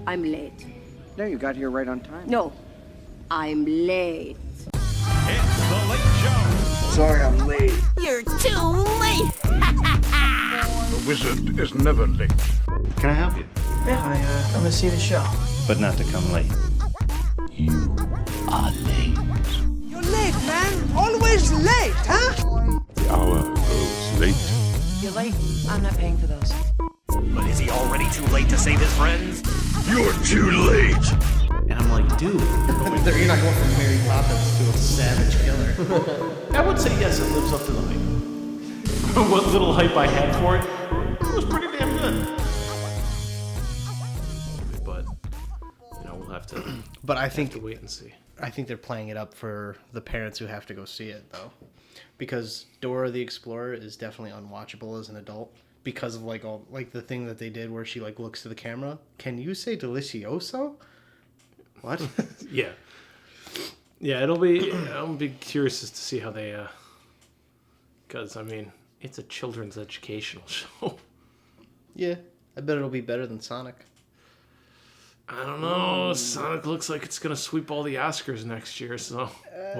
I'm late. No, you got here right on time. No, I'm late. It's the Late Show. Sorry, I'm late. You're too late! The wizard is never late. Can I help you? Yeah, I'm gonna see the show. But not to come late. You are late. You're late, man! Always late, huh? The hour grows late. You're late. I'm not paying for those. But is he already too late to save his friends? You're too late. And I'm like, dude. You're not going from Mary Poppins to a savage killer. I would say yes, it lives up to the hype. What little hype I had for it was pretty damn good. But, we'll have to. But I think wait and see. I think they're playing it up for the parents who have to go see it, though, because Dora the Explorer is definitely unwatchable as an adult because of all the thing that they did where she looks to the camera. Can you say delicioso? What? Yeah. I'll be curious as to see how they because it's a children's educational show. Yeah, I bet it'll be better than Sonic. I don't know. Sonic looks like it's gonna sweep all the Oscars next year. So,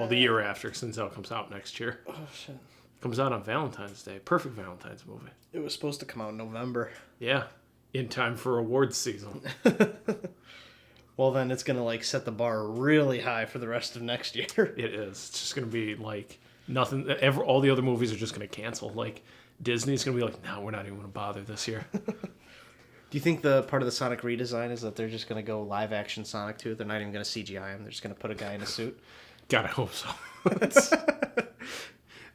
the year after, since that comes out next year. Oh shit! Comes out on Valentine's Day. Perfect Valentine's movie. It was supposed to come out in November. Yeah, in time for awards season. Well, then it's gonna set the bar really high for the rest of next year. It is. It's just gonna be nothing. All the other movies are just gonna cancel. Disney's gonna be no, we're not even gonna bother this year. Do you think the part of the Sonic redesign is that they're just going to go live action Sonic too? They're not even going to CGI him. They're just going to put a guy in a suit. God, I hope so.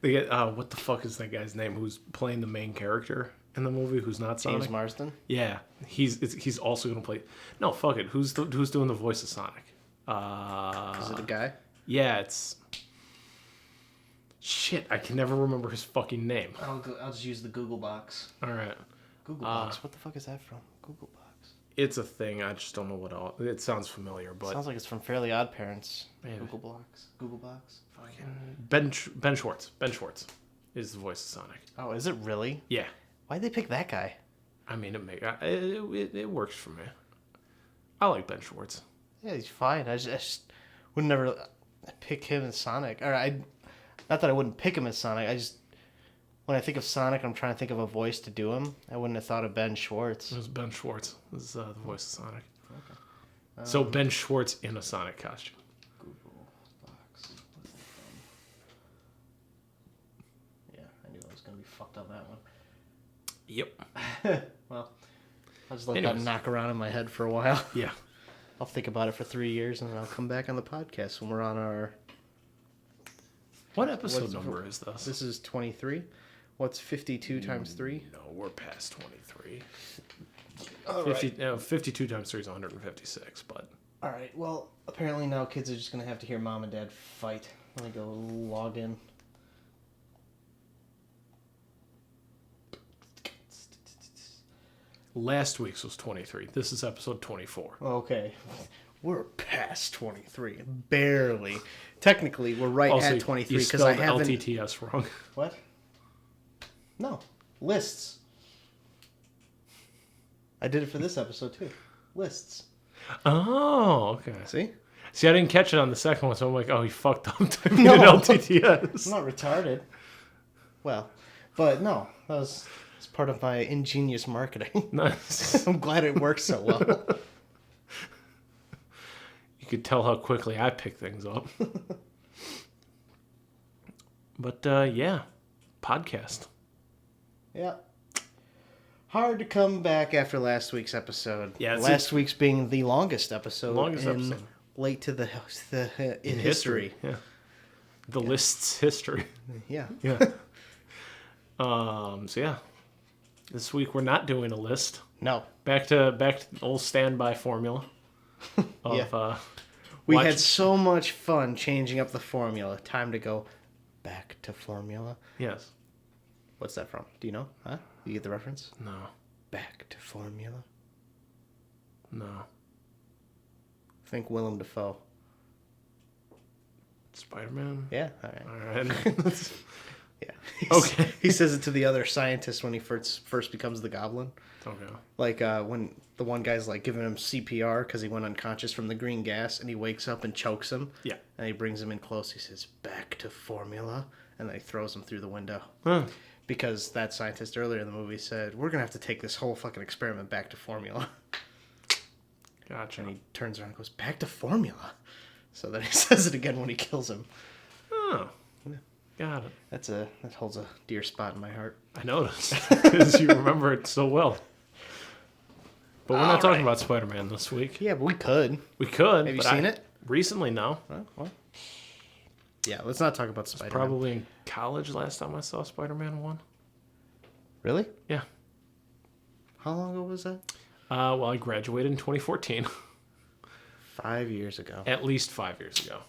They get what the fuck is that guy's name? Who's playing the main character in the movie? Who's not Sonic? James Marsden. Yeah, he's also going to play. No, fuck it. Who's doing the voice of Sonic? Is it a guy? Yeah, it's. Shit, I can never remember his fucking name. I'll just use the Google box. All right. Google Box. What the fuck is that from? Google Box. It's a thing. I just don't know what all. It sounds familiar, but Sounds like it's from Fairly Odd Parents. Maybe. Google Box. Google Box. fucking Ben Schwartz. Ben Schwartz is the voice of Sonic. Oh, is it really? Yeah. Why'd they pick that guy? It works for me. I like Ben Schwartz. Yeah, he's fine. I just would never pick him as Sonic. Or not that I wouldn't pick him as Sonic. When I think of Sonic, I'm trying to think of a voice to do him. I wouldn't have thought of Ben Schwartz. It was Ben Schwartz. This is the voice of Sonic. Okay. So Ben Schwartz in a Sonic costume. Google Box. What's that from? Yeah, I knew I was going to be fucked on that one. Yep. Well, I'll just let that knock around in my head for a while. Yeah. I'll think about it for 3 years, and then I'll come back on the podcast when we're on our... What episode number is this? This is 23. What's 52 times 3? No, we're past 23. All 52 times 3 is 156, but... All right, well, apparently now kids are just going to have to hear Mom and Dad fight. Let me go log in. Last week's was 23. This is episode 24. Okay. We're past 23. Barely. Technically, we're right at 23 because I haven't... LTTS wrong. What? No. Lists. I did it for this episode, too. Lists. Oh, okay. See, I didn't catch it on the second one, so I'm like, oh, he fucked up typing in LTTS. I'm not retarded. Well, but no. It's part of my ingenious marketing. Nice. I'm glad it works so well. You could tell how quickly I pick things up. But, yeah. Podcast. Yeah. Hard to come back after last week's episode. Yeah, last week's being the longest episode. Episode. Late to the in history. Yeah. The list's history. Yeah. Yeah. So yeah. This week we're not doing a list. No. Back to the old standby formula. Yeah. We had so much fun changing up the formula. Time to go back to formula. Yes. What's that from? Do you know? Huh? You get the reference? No. Back to formula. No. Think Willem Dafoe. Spider-Man? Yeah. All right. All right. Yeah. Okay. He says it to the other scientist when he first becomes the Goblin. Okay. Like when the one guy's like giving him CPR because he went unconscious from the green gas, and he wakes up and chokes him. Yeah. And he brings him in close. He says, "Back to formula," and then he throws him through the window. Huh. Because that scientist earlier in the movie said, "We're gonna have to take this whole fucking experiment back to formula." Gotcha. And he turns around and goes, "Back to formula." So then he says it again when he kills him. Oh. Got it. That holds a dear spot in my heart. I noticed because you remember it so well. But we're not talking about Spider-Man this week. Yeah, but we could. We could. Have you but seen it? Recently, no. Well, yeah, let's not talk about Spider-Man. Probably in college last time I saw Spider-Man 1. Really? Yeah. How long ago was that? Well, I graduated in 2014. 5 years ago. At least 5 years ago.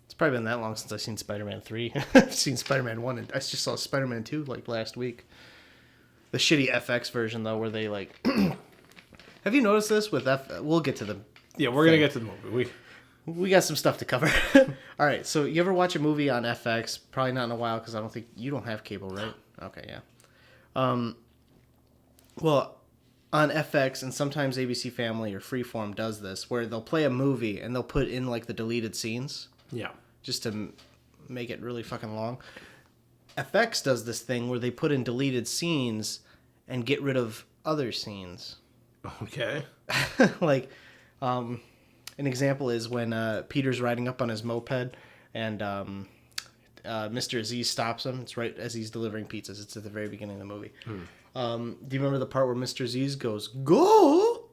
It's probably been that long since I've seen Spider-Man 3. I've seen Spider-Man 1, and I just saw Spider-Man 2 like last week. The shitty FX version, though, where they like... Have you noticed this with We'll get to the... Yeah, we're going to get to the movie. We got some stuff to cover. All right, so you ever watch a movie on FX? Probably not in a while, because I don't think... You don't have cable, right? Okay, yeah. Well, on FX, and sometimes ABC Family or Freeform does this, where they'll play a movie, and they'll put in, like, the deleted scenes. Yeah. Just to make it really fucking long. FX does this thing where they put in deleted scenes and get rid of other scenes. Okay. Like, an example is when Peter's riding up on his moped and Mr. Aziz stops him. It's right as he's delivering pizzas. It's at the very beginning of the movie. Do you remember the part where Mr. Aziz goes, "Go"?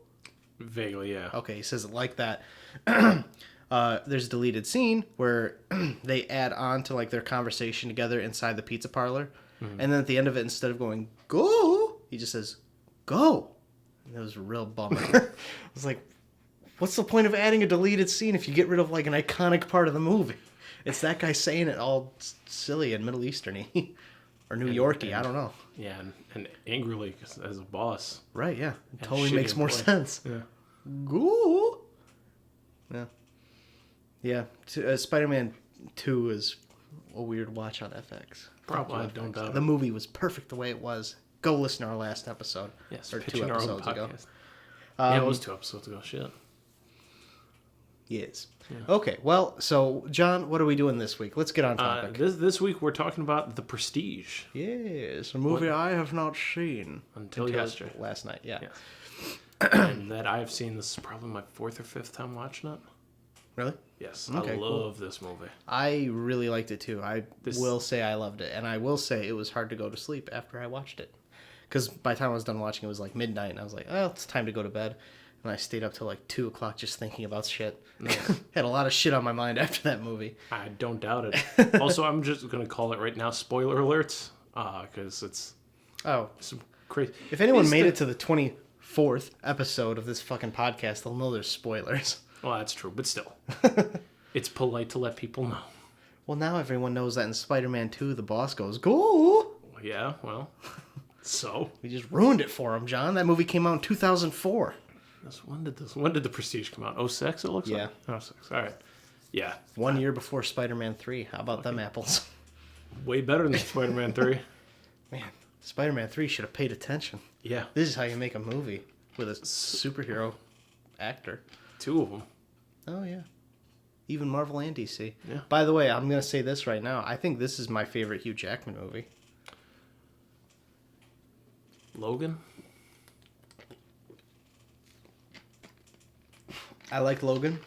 Vaguely, yeah. Okay, he says it like that. There's a deleted scene where they add on to like their conversation together inside the pizza parlor. And then at the end of it, instead of going, "Go," he just says, "Go." And it was a real bummer. I was like, what's the point of adding a deleted scene if you get rid of like an iconic part of the movie? It's that guy saying it all silly and Middle Eastern-y. Or New York-y, I don't know. Yeah, and angrily as a boss. Right, yeah. It And totally shitty makes more employee. sense. Yeah. Go. Yeah. Yeah. Spider-Man 2 is a weird watch on FX. Probably, I don't doubt The it. movie was perfect the way it was. Go listen to our last episode. Yes, or pitching 2 our own episodes ago. podcast. Yeah, it was 2 episodes ago. Shit. Yes. Yeah. Okay, well, so, John, what are we doing this week? Let's get on topic. This week we're talking about The Prestige. Yes, a movie I have not seen. Until yesterday. Last night, yeah. And that I've seen, this is probably my 4th or 5th time watching it. Really? Yes, Okay, I love this movie. I really liked it, too. I This- will say I loved it. And I will say it was hard to go to sleep after I watched it. Because by the time I was done watching, it was like midnight. And I was like, oh, it's time to go to bed. And I stayed up till like 2 o'clock just thinking about shit. Had a lot of shit on my mind after that movie. I don't doubt it. Also, I'm just going to call it right now, spoiler alerts, because it's Oh, some crazy. if anyone made it to the 24th episode of this fucking podcast, they'll know there's spoilers. Well, that's true, but still. It's polite to let people know. Well, now everyone knows that in Spider-Man 2, the boss goes, go! Yeah, well, so. We just ruined it for him, John. That movie came out in 2004. When did The Prestige come out? 06, it looks Yeah. like? 06, all right. Yeah. 1 year before Spider-Man 3. How about them apples? Way better than Spider-Man 3. Man, Spider-Man 3 should have paid attention. Yeah. This is how you make a movie with a superhero actor. 2 of them. Oh, yeah. Even Marvel and DC. Yeah. By the way, I'm going to say this right now. I think this is my favorite Hugh Jackman movie. Logan? I like Logan.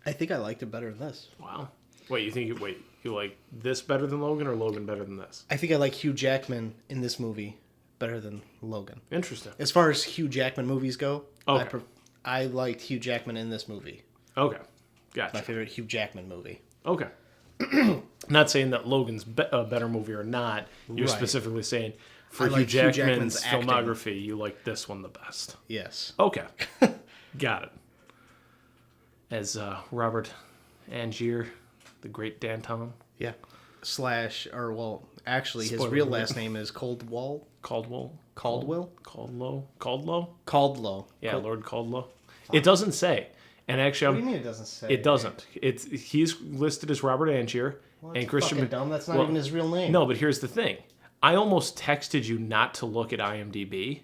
I think I liked it better than this. Wow. Wait, you like this better than Logan or Logan better than this? I think I like Hugh Jackman in this movie better than Logan. Interesting. As far as Hugh Jackman movies go, Okay. I liked Hugh Jackman in this movie. Okay. My Gotcha. favorite Hugh Jackman movie. Okay. Not saying that Logan's a better movie or not. You're Right. specifically saying for I Hugh like Hugh Jackman's Jackman's acting. filmography, you like this one the best. Yes. Okay. Got it. As Robert Angier, the great Danton. Yeah. Actually, his Spoiler real alert. last name is Caldwell. Caldwell? Caldwell? Caldlow? Caldlow. Yeah, Lord Caldlow. It doesn't say. And actually, What do you mean it doesn't say? it doesn't. He's listed as Robert Angier, and Christian fucking dumb. That's not even his real name. No, but here's the thing. I almost texted you not to look at IMDb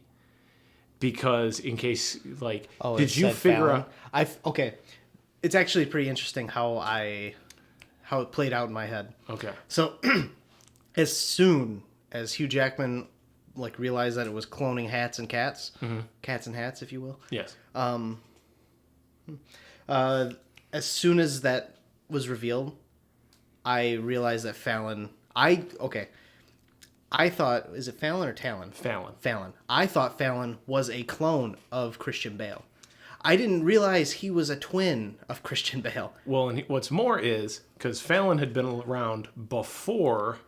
because in case, like, did you figure out? Okay. It's actually pretty interesting how it played out in my head. Okay. So, as soon as Hugh Jackman like realized that it was cloning hats and cats, cats and hats, if you will. Yes. As soon as that was revealed, I realized that Fallon. I thought, is it Fallon or Talon? Fallon. I thought Fallon was a clone of Christian Bale. I didn't realize he was a twin of Christian Bale. Well, and what's more is, because Fallon had been around before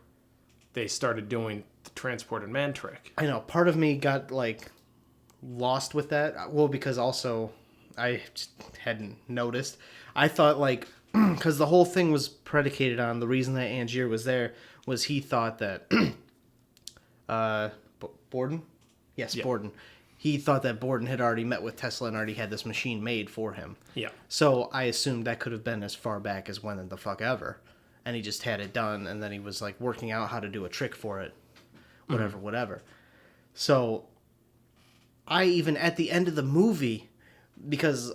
they started doing the transported man trick. I know. Part of me got, like, lost with that. Well, because also I just hadn't noticed. I thought, like, because the whole thing was predicated on the reason that Angier was there was he thought that Borden? Yes, yeah. Borden. He thought that Borden had already met with Tesla and already had this machine made for him. Yeah. So I assumed that could have been as far back as when the fuck ever. And he just had it done, and then he was, like, working out how to do a trick for it. Whatever. So I even, at the end of the movie, because,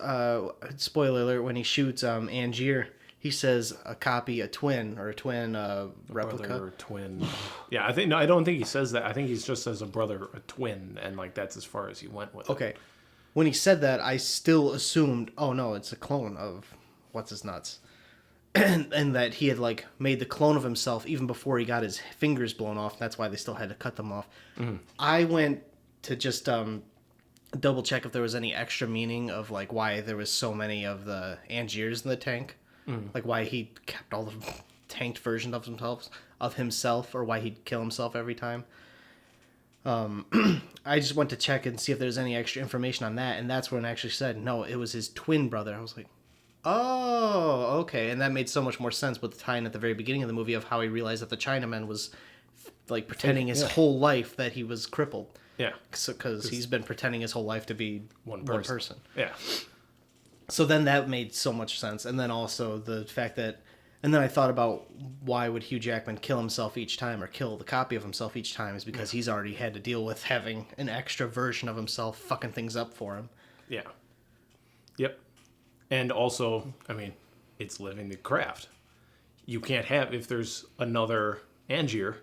spoiler alert, when he shoots Angier, he says a twin, replica. Brother or twin. Yeah, I don't think he says that. I think he just says a brother, a twin, and, like, that's as far as he went with it. Okay. When he said that, I still assumed, oh no, it's a clone of what's-his-nuts. And that he had, like, made the clone of himself even before he got his fingers blown off. That's why they still had to cut them off. Mm-hmm. I went to just double check if there was any extra meaning of, like, why there was so many of the Angiers in the tank. Mm. Like, why he kept all the tanked version of himself, or why he'd kill himself every time. I just went to check and see if there's any extra information on that, and that's when it actually said, no, it was his twin brother. I was like, oh, okay. And that made so much more sense with the tie-in at the very beginning of the movie of how he realized that the Chinaman was, like, pretending his whole life that he was crippled. Yeah. Because he's been pretending his whole life to be one person. Yeah. So then that made so much sense. And then also the fact that... And then I thought about why would Hugh Jackman kill himself each time or kill the copy of himself each time is because he's already had to deal with having an extra version of himself fucking things up for him. Yeah. Yep. And also, I mean, it's living the craft. You can't have... If there's another Angier,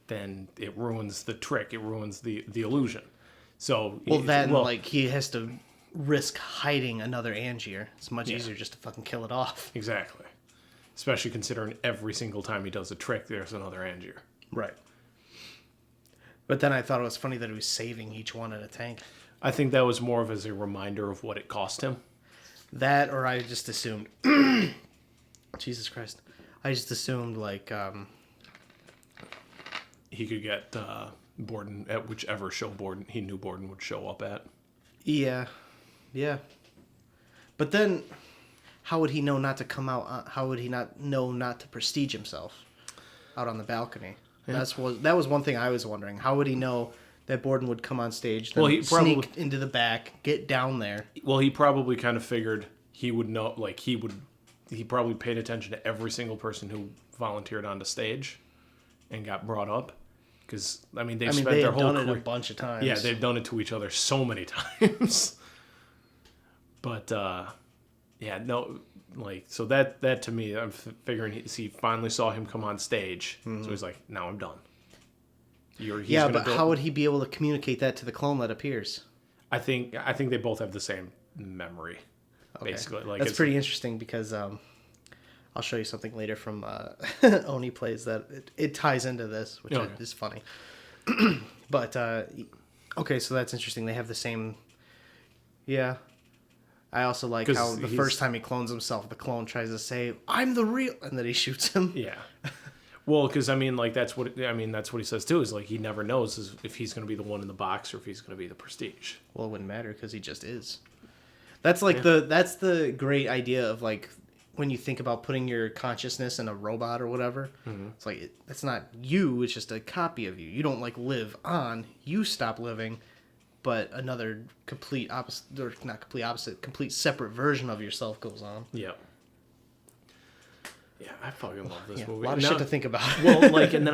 then it ruins the trick. It ruins the illusion. So... like, he has to... risk hiding another Angier. It's much easier just to fucking kill it off. Exactly. Especially considering every single time he does a trick, there's another Angier. Right. But then I thought it was funny that he was saving each one in a tank. I think that was more of as a reminder of what it cost him. That, or I just assumed... Jesus Christ. I just assumed, like... he could get Borden at whichever show he knew Borden would show up at. Yeah. Yeah. But then, how would he know not to come out? How would he not know not to prestige himself out on the balcony? Yeah. That was one thing I was wondering. How would he know that Borden would come on stage, then he sneak into the back, get down there? Well, he probably kind of figured he would know, like, he probably paid attention to every single person who volunteered onto stage and got brought up. Because, I mean, they've spent their whole career... done it a bunch of times. Yeah, they've done it to each other so many times. But, yeah, no, like, so that to me, I'm figuring he finally saw him come on stage. Mm-hmm. So he's like, now I'm done. How would he be able to communicate that to the clone that appears? I think they both have the same memory, basically. Like, that's pretty interesting because I'll show you something later from Oni Plays that it ties into this, which is funny. But, okay, so that's interesting. They have the same... Yeah. I also like how the first time he clones himself, the clone tries to say, "I'm the real," and then he shoots him. Yeah. Well, because I mean, like that's what he says too. Is like he never knows if he's going to be the one in the box or if he's going to be the prestige. Well, it wouldn't matter because he just is. That's like that's the great idea of like when you think about putting your consciousness in a robot or whatever. Mm-hmm. It's like that's not you. It's just a copy of you. You don't like live on. You stop living. But another complete opposite, or not complete opposite, complete separate version of yourself goes on. Yeah. Yeah, I fucking love this Yeah, movie. a lot of shit to think about. Well, like, and then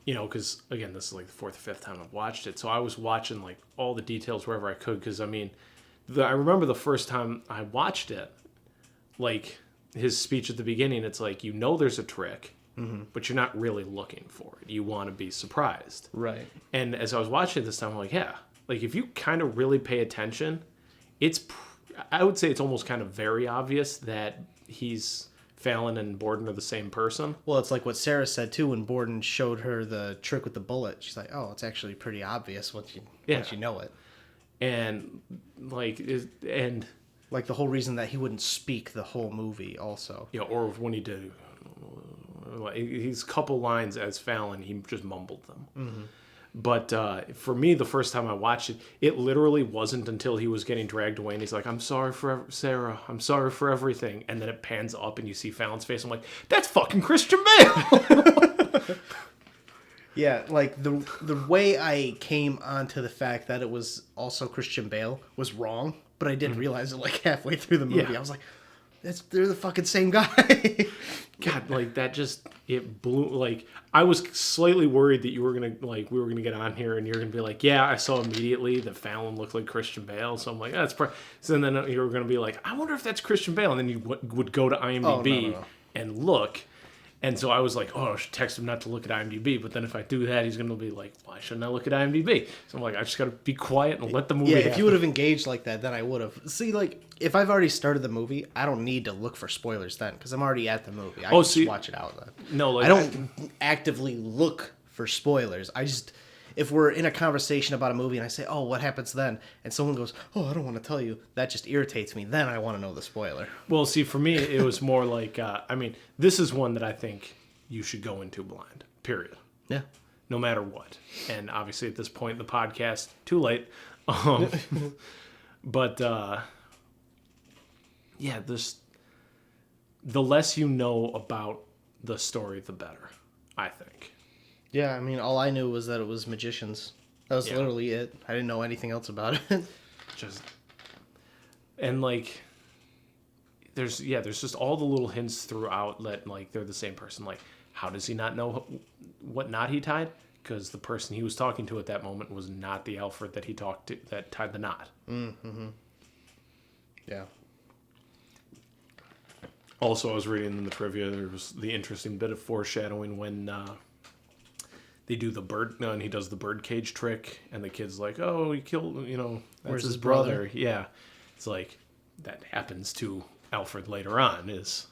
because again, this is like the fourth or fifth time I've watched it, so I was watching like all the details wherever I could, because I mean, I remember the first time I watched it, like his speech at the beginning, it's like, there's a trick, but you're not really looking for it. You want to be surprised, Right. And as I was watching it this time, I'm like, yeah, like if you kind of really pay attention, I would say it's almost kind of very obvious that Fallon and Borden are the same person. Well, it's like what Sarah said too when Borden showed her the trick with the bullet. She's like, "Oh, it's actually pretty obvious once you know it." And like the whole reason that he wouldn't speak the whole movie, also. Yeah, or when he did, his couple lines as Fallon, he just mumbled them. Mm-hmm. But for me, the first time I watched it, it literally wasn't until he was getting dragged away and he's like, "I'm sorry for Sarah. I'm sorry for everything." And then it pans up and you see Fallon's face. I'm like, that's fucking Christian Bale. Yeah, like the way I came onto the fact that it was also Christian Bale was wrong, but I didn't realize it like halfway through the movie. Yeah. I was like, they're the fucking same guy. God, like that it blew. Like I was slightly worried that we were gonna get on here and you're gonna be like, yeah, I saw immediately that Fallon looked like Christian Bale, so I'm like, that's so then you were gonna be like, I wonder if that's Christian Bale, and then you would go to IMDb and look. And so I was like, oh, I should text him not to look at IMDb. But then if I do that, he's going to be like, why shouldn't I look at IMDb? So I'm like, I just got to be quiet and let the movie happen. If you would have engaged like that, then I would have. See, like, if I've already started the movie, I don't need to look for spoilers then, because I'm already at the movie. I can just watch it out then. No, like, I don't actively look for spoilers. I just, if we're in a conversation about a movie and I say, oh, what happens then? And someone goes, oh, I don't want to tell you. That just irritates me. Then I want to know the spoiler. Well, see, for me, it was more like, this is one that I think you should go into blind, period. Yeah. No matter what. And obviously at this point in the podcast, too late. But, the less you know about the story, the better, I think. Yeah, I mean, all I knew was that it was magicians. That was literally it. I didn't know anything else about it. And like, there's just all the little hints throughout that like they're the same person. Like, how does he not know what knot he tied? Because the person he was talking to at that moment was not the Alfred that he talked to that tied the knot. Mm-hmm. Yeah. Also, I was reading in the trivia, there was the interesting bit of foreshadowing when they do the bird, and he does the birdcage trick, and the kid's like, "Oh, he killed, that's Where's his his brother?" brother? Yeah, it's like that happens to Alfred later on. Is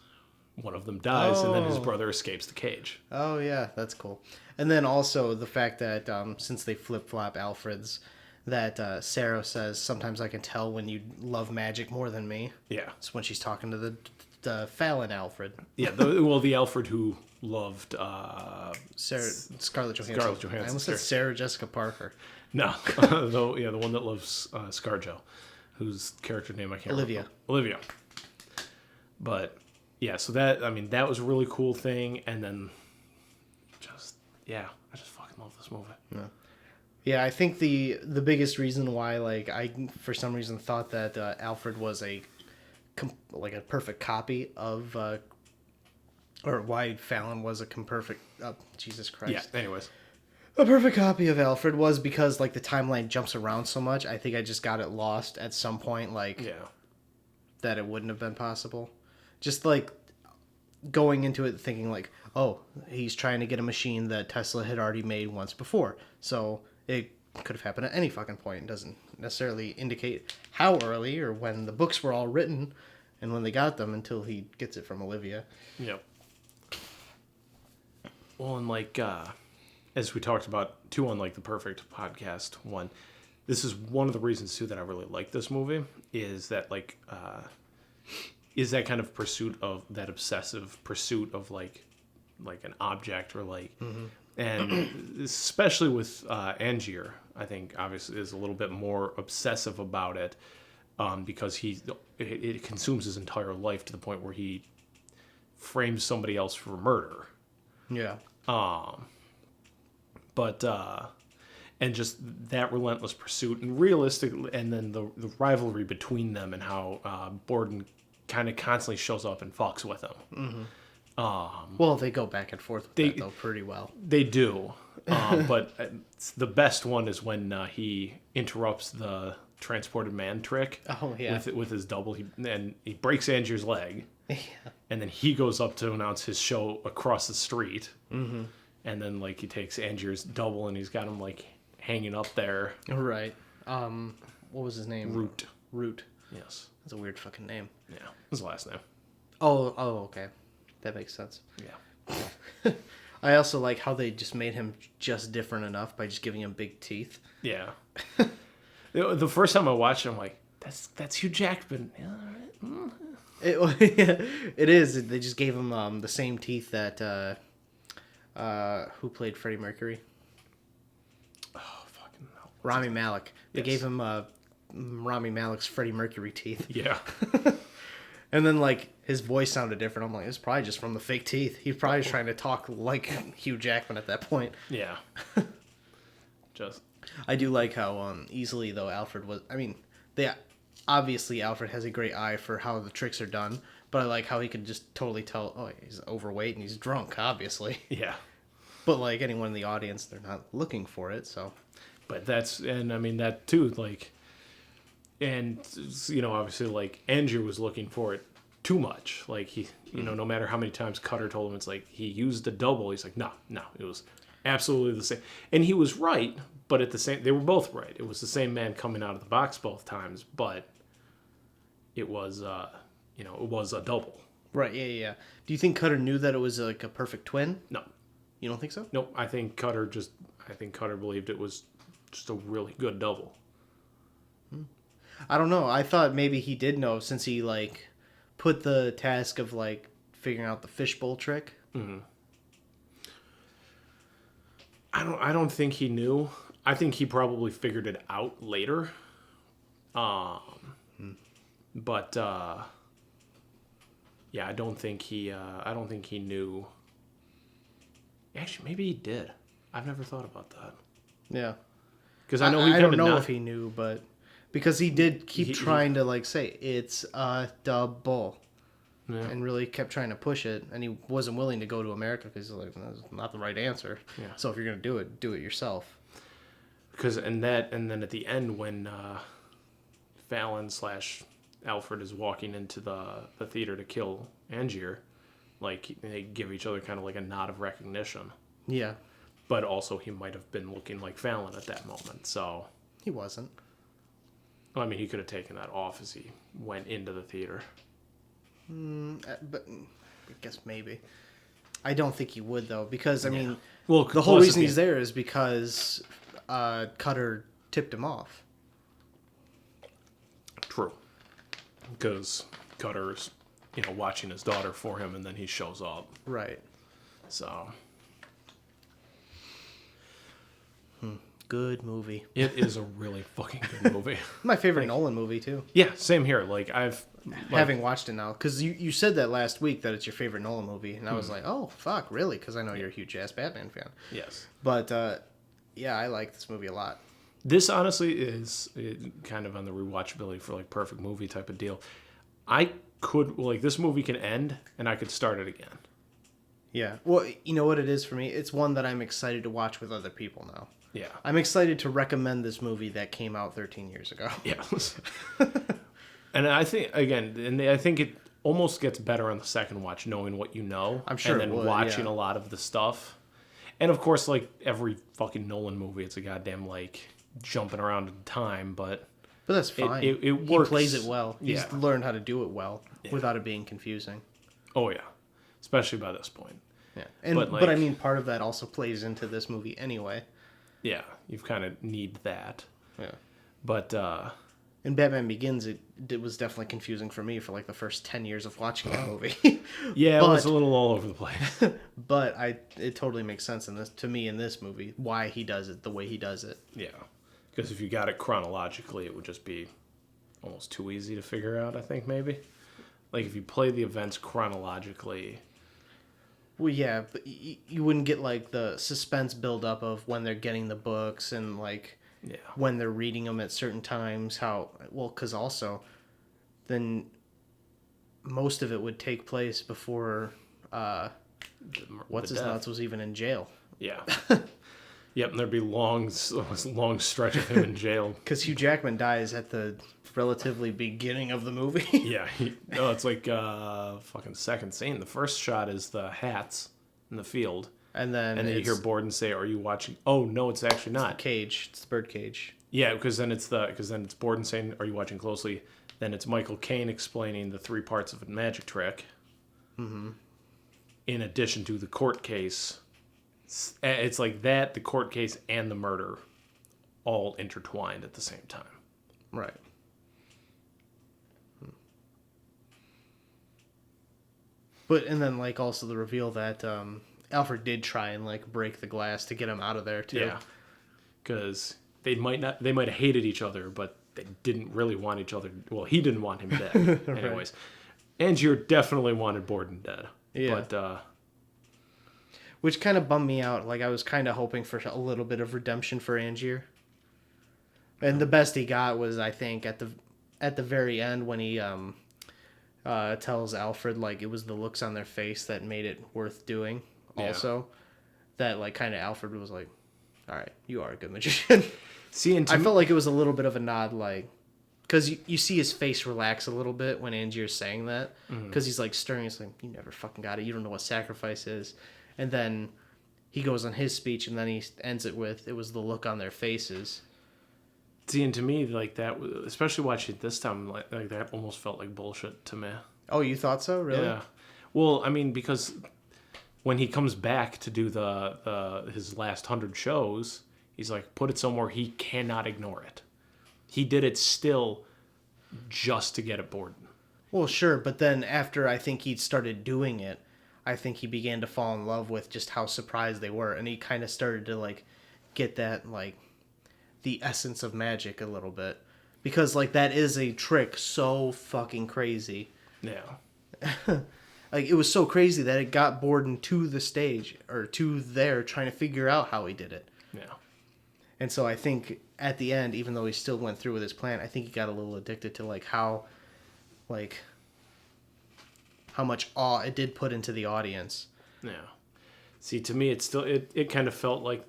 one of them dies, and then his brother escapes the cage. Oh, yeah, that's cool. And then also the fact that since they flip-flop Alfreds, that Sarah says, sometimes I can tell when you love magic more than me. Yeah. It's when she's talking to the Fallon Alfred. Yeah, the Alfred who loved... Scarlett Johansson. Scarlett Johansson. I almost said Sarah Jessica Parker. No, the one that loves ScarJo, whose character name I can't remember. Olivia. But... yeah, so that was a really cool thing, and then I just fucking love this movie. Yeah. Yeah, I think the biggest reason why, like, I for some reason thought that Alfred was a perfect copy of, or why Fallon was a perfect, Jesus Christ. Yeah, anyways. A perfect copy of Alfred was because, like, the timeline jumps around so much. I think I just got it lost at some point, that it wouldn't have been possible. Just, like, going into it thinking, like, oh, he's trying to get a machine that Tesla had already made once before. So it could have happened at any fucking point. It doesn't necessarily indicate how early or when the books were all written and when they got them until he gets it from Olivia. Yep. Well, and, like, as we talked about, too, on, like, the Perfect Podcast one, this is one of the reasons, too, that I really like this movie, is that, like... is that kind of pursuit of that obsessive pursuit of like an object or like, and especially with Angier, I think obviously is a little bit more obsessive about it, because it consumes his entire life to the point where he frames somebody else for murder. Yeah. But and just that relentless pursuit and realistic, and then the rivalry between them and how Borden kind of constantly shows up and fucks with him. Well, they go back and forth with that, though, pretty well. They do. But the best one is when he interrupts the transported man trick. Oh, yeah. With his double. He breaks Angier's leg. Yeah. And then he goes up to announce his show across the street. Mm-hmm. And then, like, he takes Angier's double and he's got him, like, hanging up there. Right. What was his name? Root. Yes. That's a weird fucking name. Yeah. His last name. Oh, okay. That makes sense. Yeah. I also like how they just made him just different enough by just giving him big teeth. Yeah. The first time I watched it, I'm like, that's Hugh Jackman. Yeah, all right. It is. They just gave him the same teeth that who played Freddie Mercury? Oh, fucking hell. Rami Malek. They Yes. gave him Rami Malek's Freddie Mercury teeth. Yeah. And then, like, his voice sounded different. I'm like, it's probably just from the fake teeth. He's probably trying to talk like Hugh Jackman at that point. Yeah. Just. I do like how easily, though, Alfred was... I mean, obviously, Alfred has a great eye for how the tricks are done, but I like how he could just totally tell, oh, he's overweight and he's drunk, obviously. Yeah. But, like, anyone in the audience, they're not looking for it, so... But and I mean, that too, like... And, you know, obviously, like, Andrew was looking for it too much. Like, he, you know, no matter how many times Cutter told him, it's like, he used a double. He's like, no, it was absolutely the same. And he was right, but at the same, they were both right. It was the same man coming out of the box both times, but it was, you know, it was a double. Right, yeah. Do you think Cutter knew that it was, like, a perfect twin? No. You don't think so? Nope. I think Cutter believed it was just a really good double. I don't know. I thought maybe he did know since he, like, put the task of, like, figuring out the fishbowl trick. Mm-hmm. I don't think he knew. I think he probably figured it out later. But yeah, I don't think he knew. Actually, maybe he did. I've never thought about that. Yeah. Because I know he I don't know not... if he knew, but because he did keep trying to, like, say it's a double, and really kept trying to push it, and he wasn't willing to go to America because he's like, that's not the right answer. Yeah. So if you're gonna do it yourself. Because and then at the end when Fallon / Alfred is walking into the theater to kill Angier, like they give each other kind of like a nod of recognition. Yeah. But also he might have been looking like Fallon at that moment, so He wasn't. I mean, he could have taken that off as he went into the theater. But I guess maybe. I don't think he would though, because I mean, Well, the whole plus reason again- he's there is because Cutter tipped him off. True. Because Cutter's, you know, watching his daughter for him, and then he shows up. Right. So Good movie. it is a really fucking good movie. My favorite Nolan movie too. Yeah, same here. Like Having watched it now, because you said that last week that it's your favorite Nolan movie, and I was like, oh fuck, really? Because I know you're a huge ass Batman fan. Yes. But yeah, I like this movie a lot. This honestly is kind of on the rewatchability for like perfect movie type of deal. I could like this movie can end and I could start it again. Yeah. Well, you know what it is for me? It's one that I'm excited to watch with other people now. Yeah. I'm excited to recommend this movie that came out 13 years ago. Yes. And I think I think it almost gets better on the second watch, knowing what you know. I'm sure and it then would, watching yeah. a lot of the stuff. And of course, like every fucking Nolan movie, it's a goddamn like jumping around in time, but that's fine. It He works. plays it well. He's Yeah. learned how to do it well without it being confusing. Oh yeah, especially by this point. Yeah. And but I mean, part of that also plays into this movie anyway. Yeah, you've kind of need that. Yeah. But In Batman Begins, it was definitely confusing for me for like the first 10 years of watching that movie. yeah, it was a little all over the place. But it totally makes sense to me in this movie why he does it the way he does it. Yeah, because if you got it chronologically, it would just be almost too easy to figure out. I think maybe, like if you play the events chronologically. Well, yeah, but you wouldn't get like the suspense buildup of when they're getting the books and like when they're reading them at certain times. Because also, then most of it would take place before what's his nuts was even in jail. Yeah. Yep, and there'd be long stretch of him in jail. Because Hugh Jackman dies at the relatively beginning of the movie. Yeah, it's like fucking second scene. The first shot is the hats in the field, and then you hear Borden say, "Are you watching?" Oh no, it's actually not. Cage. It's the bird cage. Yeah, because then it's Borden saying, "Are you watching closely?" Then it's Michael Caine explaining the 3 parts of a magic trick. Mm-hmm. In addition to the court case. It's like that, the court case, and the murder all intertwined at the same time. Right. But, and then, like, also the reveal that Alfred did try and, like, break the glass to get him out of there, too. Yeah. Because they might have hated each other, but they didn't really want each other. Well, he didn't want him dead. Right. Anyways. Angier definitely wanted Borden dead. Yeah. But, which kind of bummed me out. Like, I was kind of hoping for a little bit of redemption for Angier. And the best he got was, I think, at the very end when he tells Alfred, like, it was the looks on their face that made it worth doing also. Yeah. That, like, kind of Alfred was like, all right, you are a good magician. See, and I felt like it was a little bit of a nod, like, because you see his face relax a little bit when Angier's saying that. Because he's, like, stirring. He's like, you never fucking got it. You don't know what sacrifice is. And then he goes on his speech, and then he ends it with, it was the look on their faces. See, and to me, like, that, especially watching it this time, like that almost felt like bullshit to me. Oh, you thought so? Really? Yeah. Well, I mean, because when he comes back to do his last 100 shows, he's like, put it somewhere he cannot ignore it. He did it still just to get at Borden. Well, sure, but then after I think he'd started doing it, I think he began to fall in love with just how surprised they were, and he kind of started to, like, get that, like, the essence of magic a little bit. Because, like, that is a trick so fucking crazy. Yeah. Like, it was so crazy that it got Borden to the stage, or to there, trying to figure out how he did it. Yeah. And so I think at the end, even though he still went through with his plan, I think he got a little addicted to, like, how much awe it did put into the audience. Yeah. See, to me, it kind of felt like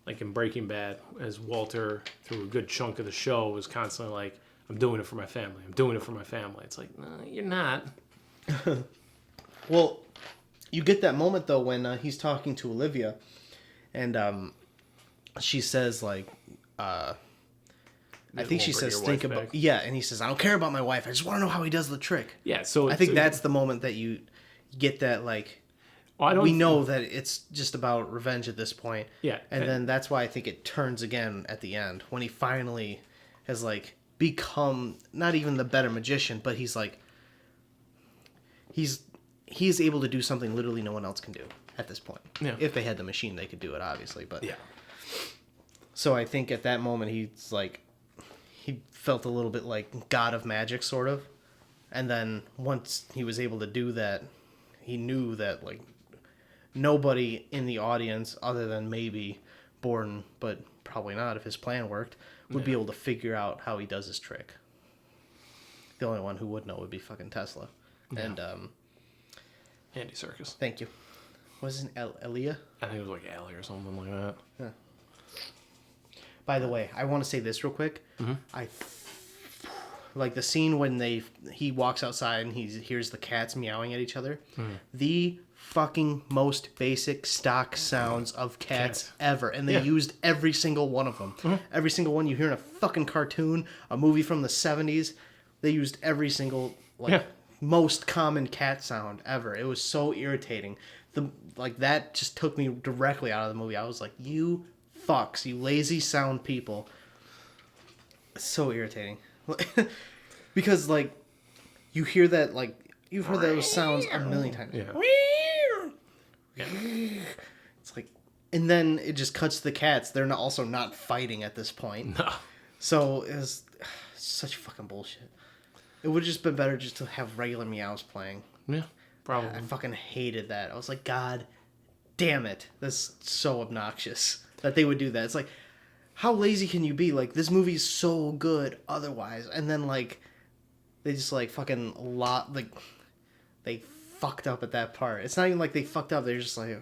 like in Breaking Bad, as Walter, through a good chunk of the show, was constantly like, I'm doing it for my family. I'm doing it for my family. It's like, no, you're not. Well, you get that moment, though, when he's talking to Olivia, and she says, like, I think she says, think about... Yeah, and he says, I don't care about my wife. I just want to know how he does the trick. Yeah, so... I think that's the moment that you get that, like... we know that it's just about revenge at this point. Yeah. And then that's why I think it turns again at the end, when he finally has, like, become not even the better magician, but he's, like... He's able to do something literally no one else can do at this point. Yeah. If they had the machine, they could do it, obviously, but... Yeah. So I think at that moment, he's, like... He felt a little bit like God of Magic, sort of. And then once he was able to do that, he knew that, like, nobody in the audience, other than maybe Borden, but probably not if his plan worked, would be able to figure out how he does his trick. The only one who would know would be fucking Tesla. Yeah. And, Andy Serkis. Thank you. Was it Elia? I think it was like Allie or something like that. Yeah. By the way, I want to say this real quick. Mm-hmm. I like the scene when he walks outside and he hears the cats meowing at each other. Mm. The fucking most basic stock sounds of cats ever, and they used every single one of them. Mm-hmm. Every single one you hear in a fucking cartoon, a movie from the 70s. They used every single most common cat sound ever. It was so irritating. That just took me directly out of the movie. I was like, you fucks, you lazy sound people. It's so irritating. Because, like, you hear that, like, you've heard those sounds a million times. Yeah. It's like, and then it just cuts to the cats. They're also not fighting at this point. No. So it was such fucking bullshit. It would have just been better just to have regular meows playing. Yeah, probably. I fucking hated that. I was like, God damn it. That's so obnoxious that they would do that. It's like, how lazy can you be? Like, this movie's so good otherwise. And then, like, they just, like, fucking they fucked up at that part. It's not even like they fucked up. They're just like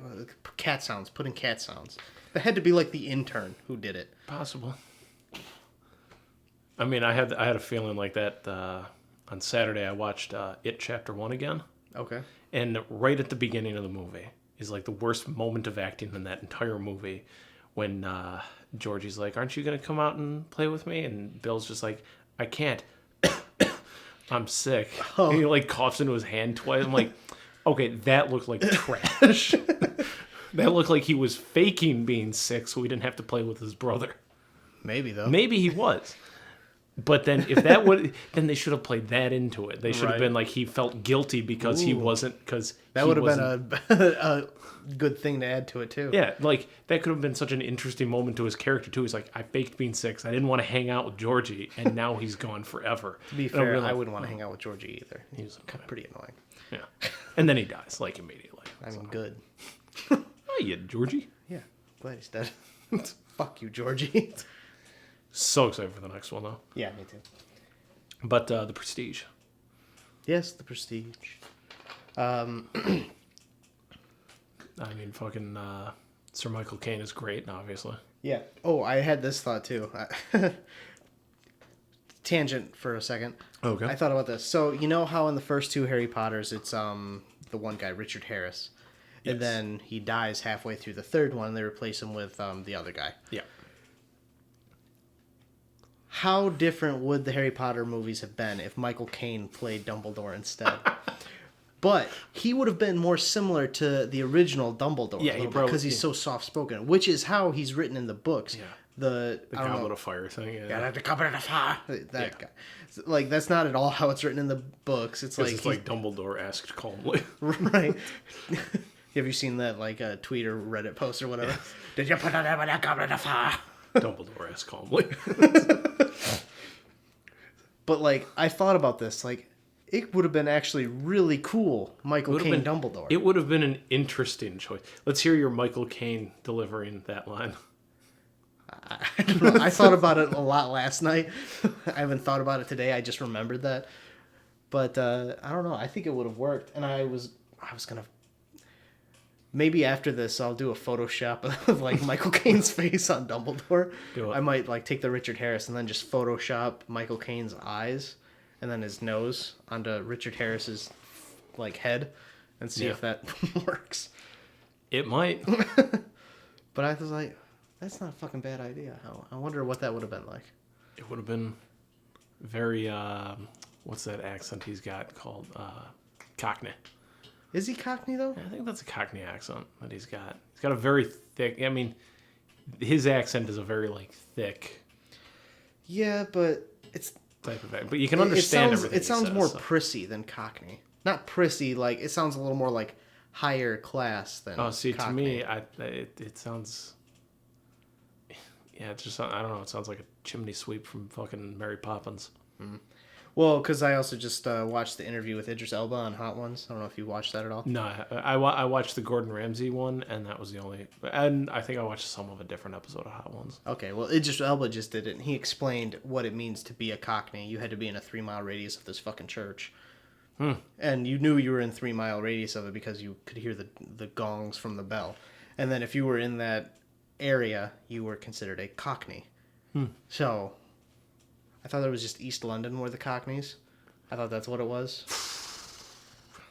cat sounds. Put in cat sounds. It had to be like the intern who did it. Possible. I mean, I had a feeling like that on Saturday. I watched It Chapter 1 again. Okay. And right at the beginning of the movie is like the worst moment of acting in that entire movie when Georgie's like, aren't you going to come out and play with me? And Bill's just like, I can't. I'm sick. Oh. And he like coughs into his hand twice. I'm like, okay, that looked like trash. That looked like he was faking being sick so he didn't have to play with his brother. Maybe, though. Maybe he was. But then if that would, then they should have played that into it. They should have been like he felt guilty because he wasn't, because that would have been a good thing to add to it too. Yeah, like that could have been such an interesting moment to his character too. He's like, I faked being sick. I didn't want to hang out with Georgie, and now he's gone forever. To be fair, I wouldn't want to hang out with Georgie either. He was kind of pretty annoying. Yeah, and then he dies like immediately. I mean, good. Oh, yeah, Georgie. Yeah, glad he's dead. Fuck you, Georgie. So excited for the next one though. Yeah, me too. But The Prestige. Yes, The Prestige. I mean, fucking Sir Michael Caine is great, obviously. Yeah. Oh, I had this thought too. Tangent for a second. Okay. I thought about this. So you know how in the first two Harry Potters, it's the one guy, Richard Harris, and then he dies halfway through the third one, and they replace him with the other guy. Yeah. How different would the Harry Potter movies have been if Michael Caine played Dumbledore instead? But he would have been more similar to the original Dumbledore, yeah, because he's so soft-spoken, which is how he's written in the books. Yeah. The Goblet of Fire thing. Yeah, the Goblet of Fire. That guy. Like, that's not at all how it's written in the books. It's like Dumbledore asked calmly. Right. Have you seen that, like, tweet or Reddit post or whatever? Did you put that in the Goblet of Fire? Dumbledore asked calmly. But, like, I thought about this. Like, it would have been actually really cool, Michael Caine Dumbledore. It would have been an interesting choice. Let's hear your Michael Caine delivering that line. I don't know. I thought about it a lot last night. I haven't thought about it today. I just remembered that. But I don't know. I think it would have worked. And I was gonna. Maybe after this, I'll do a Photoshop of like Michael Caine's face on Dumbledore. Do it. I might like take the Richard Harris and then just Photoshop Michael Caine's eyes and then his nose onto Richard Harris's like head and see if that works. It might. But I was like, that's not a fucking bad idea. I wonder what that would have been like. It would have been very, what's that accent he's got called? Cockney. Is he Cockney though? I think that's a Cockney accent that he's got. He's got a very thick, I mean, his accent is a very, like, thick. Yeah, but it's... type of accent. But you can understand everything it sounds he says, more so. prissy than Cockney. Not prissy, like, it sounds a little more like higher class than see, Cockney. to me, it sounds... Yeah, it's just, I don't know, it sounds like a chimney sweep from fucking Mary Poppins. Mm. Well, because I also just watched the interview with Idris Elba on Hot Ones. I don't know if you watched that at all. No, I watched the Gordon Ramsay one, and that was the only... And I think I watched some of a different episode of Hot Ones. Okay, well, Idris Elba just did it, and he explained what it means to be a Cockney. You had to be in a 3-mile radius of this fucking church. And you knew you were in 3-mile radius of it because you could hear the gongs from the bell. And then if you were in that area, you were considered a Cockney. So... I thought it was just East London were the Cockneys. I thought that's what it was.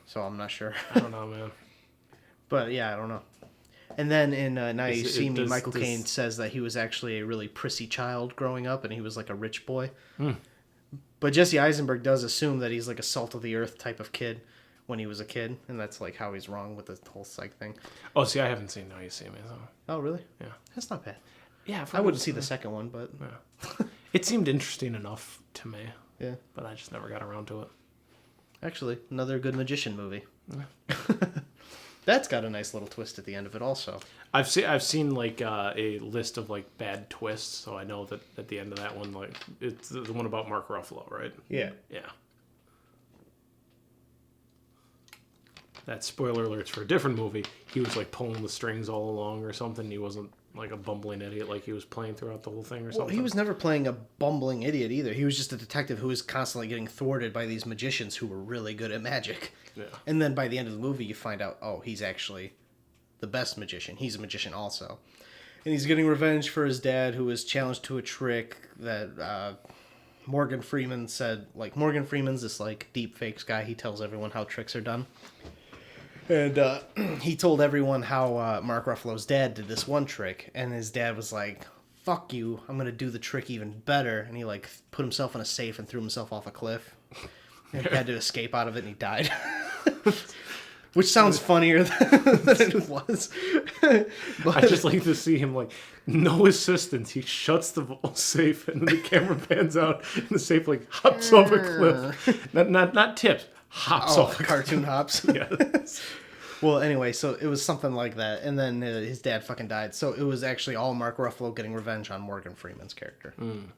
So I'm not sure. I don't know, man. But yeah, I don't know. And then in Now You See Me, Michael Caine says that he was actually a really prissy child growing up and he was like a rich boy. But Jesse Eisenberg does assume that he's like a salt of the earth type of kid when he was a kid. And that's like how he's wrong with the whole psych thing. Oh, see, I haven't seen Now You See Me. So. Oh, really? Yeah. That's not bad. Yeah, I wouldn't see the second one, but... Yeah. It seemed interesting enough to me. Yeah. But I just never got around to it. Actually, another good magician movie. Yeah. That's got a nice little twist at the end of it also. I've seen like a list of like bad twists, so I know that at the end of that one, like it's the one about Mark Ruffalo, right? Yeah. Yeah. That's spoiler alerts for a different movie. He was like pulling the strings all along or something. He wasn't Like a bumbling idiot, like he was playing throughout the whole thing or Well, something. he was never playing a bumbling idiot either. He was just a detective who was constantly getting thwarted by these magicians who were really good at magic. Yeah. And then by the end of the movie, you find out, oh, he's actually the best magician. He's a magician also. And he's getting revenge for his dad, who was challenged to a trick that Morgan Freeman said. Like, Morgan Freeman's this, like, deep fakes guy. He tells everyone how tricks are done. And he told everyone how Mark Ruffalo's dad did this one trick. And his dad was like, fuck you, I'm going to do the trick even better. And he, like, put himself in a safe and threw himself off a cliff. And he had to escape out of it, and he died. Which sounds funnier than it was. But I just like to see him, like, no assistance. He shuts the safe, and then the camera pans out, and the safe, like, hops off a cliff. Not tips. Hops off a cartoon hops. Yes. Well, anyway, so it was something like that, and then his dad fucking died. So it was actually all Mark Ruffalo getting revenge on Morgan Freeman's character. And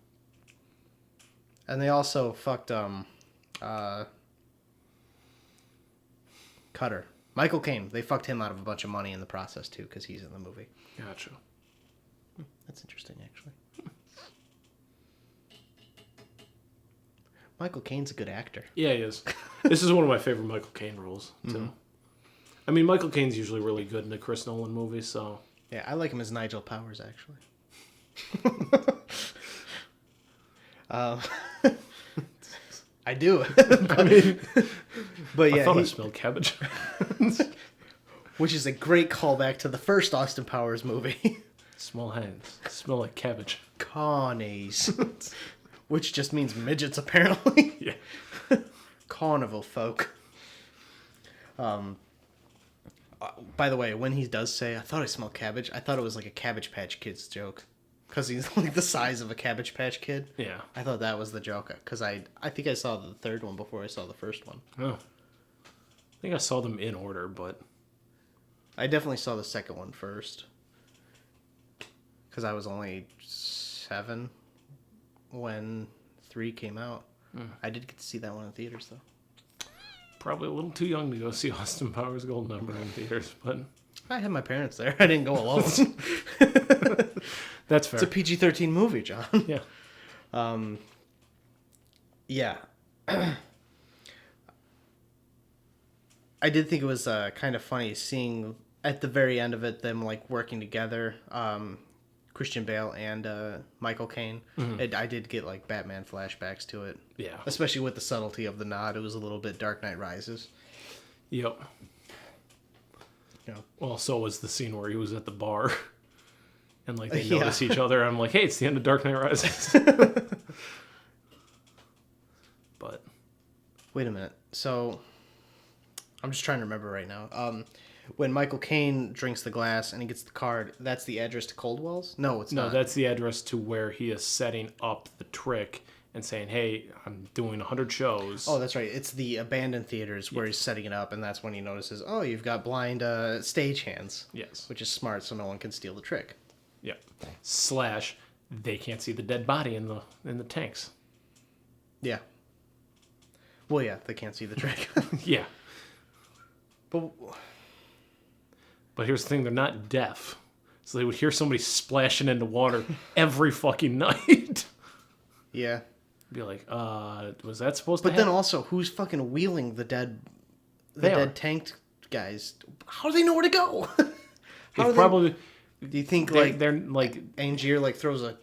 they also fucked Cutter, Michael Caine. They fucked him out of a bunch of money in the process too, because he's in the movie. Gotcha. That's interesting, actually. Michael Caine's a good actor. Yeah, he is. This is one of my favorite Michael Caine roles, too. Mm-hmm. I mean, Michael Caine's usually really good in a Chris Nolan movie, so... Yeah, I like him as Nigel Powers, actually. I do. I mean, but yeah, I thought I smelled cabbage. which is a great callback to the first Austin Powers movie. Small hands. Smell like cabbage. Carnies. Which just means midgets, apparently. Yeah. Carnival folk. By the way, when he does say, I thought I smelled cabbage, I thought it was like a Cabbage Patch Kids joke. Because he's like the size of a Cabbage Patch Kid. Yeah. I thought that was the joke. Because I think I saw the third one before I saw the first one. Oh. I think I saw them in order, but... I definitely saw the second one first. Because I was only 7 when 3 came out. I did get to see that one in theaters, though. Probably a little too young to go see Austin Powers Gold Number in theaters, but... I had my parents there. I didn't go alone. That's fair. It's a PG-13 movie, John. Yeah. Yeah. I did think it was kind of funny seeing at the very end of it them like working together, Christian Bale and Michael Caine. I did get like Batman flashbacks to it. Yeah. Especially with the subtlety of the nod. It was a little bit Dark Knight Rises. Yep. Yeah. Well, so was the scene where he was at the bar and like they notice each other. I'm like, hey, it's the end of Dark Knight Rises. But wait a minute. So I'm just trying to remember right now. When Michael Caine drinks the glass and he gets the card, that's the address to Coldwell's? No, it's not. No, that's the address to where he is setting up the trick and saying, hey, I'm doing 100 shows. Oh, that's right. It's the abandoned theaters where he's setting it up, and that's when he notices, oh, you've got blind stagehands. Yes. Which is smart, so no one can steal the trick. Yeah. / they can't see the dead body in the tanks. Yeah. Well, yeah, they can't see the trick. Yeah. But here's the thing, they're not deaf. So they would hear somebody splashing into water every fucking night. Yeah. Be like, was that supposed to But happen? then also, who's fucking wheeling the dead They are. tanked guys? How do they know where to go? How They probably... do you think, they're like... Angier, like, throws a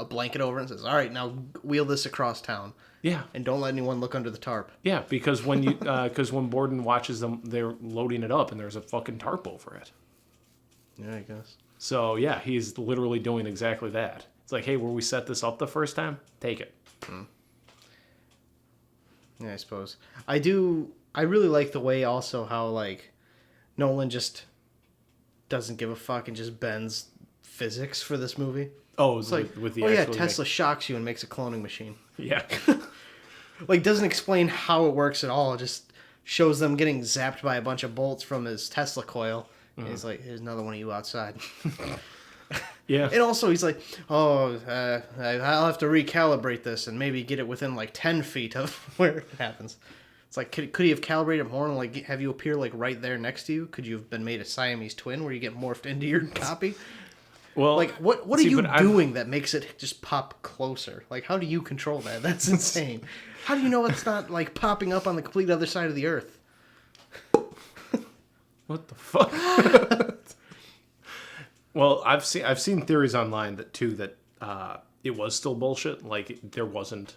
blanket over and says, all right, now wheel this across town. Yeah. And don't let anyone look under the tarp. Yeah, because when you when Borden watches them, they're loading it up and there's a fucking tarp over it. Yeah, I guess. So, yeah, he's literally doing exactly that. It's like, hey, where we set this up the first time, take it. Yeah, I suppose. I really like the way also how, like, Nolan just doesn't give a fuck and just bends physics for this movie. Oh, It's like, with the oh yeah, actual, Tesla shocks you and makes a cloning machine. Yeah. Like, doesn't explain how it works at all. It just shows them getting zapped by a bunch of bolts from his Tesla coil. And he's like, here's another one of you outside. Yeah. And also he's like, oh, I'll have to recalibrate this and maybe get it within like 10 feet of where it happens. It's like, could he have calibrated more and like have you appear like right there next to you? Could you have been made a Siamese twin where you get morphed into your copy? Well, Like, what are see, you but I've- doing that makes it just pop closer? Like, how do you control that? That's insane. How do you know it's not, like, popping up on the complete other side of the earth? What the fuck? Well, I've seen theories online that it was still bullshit. Like there wasn't.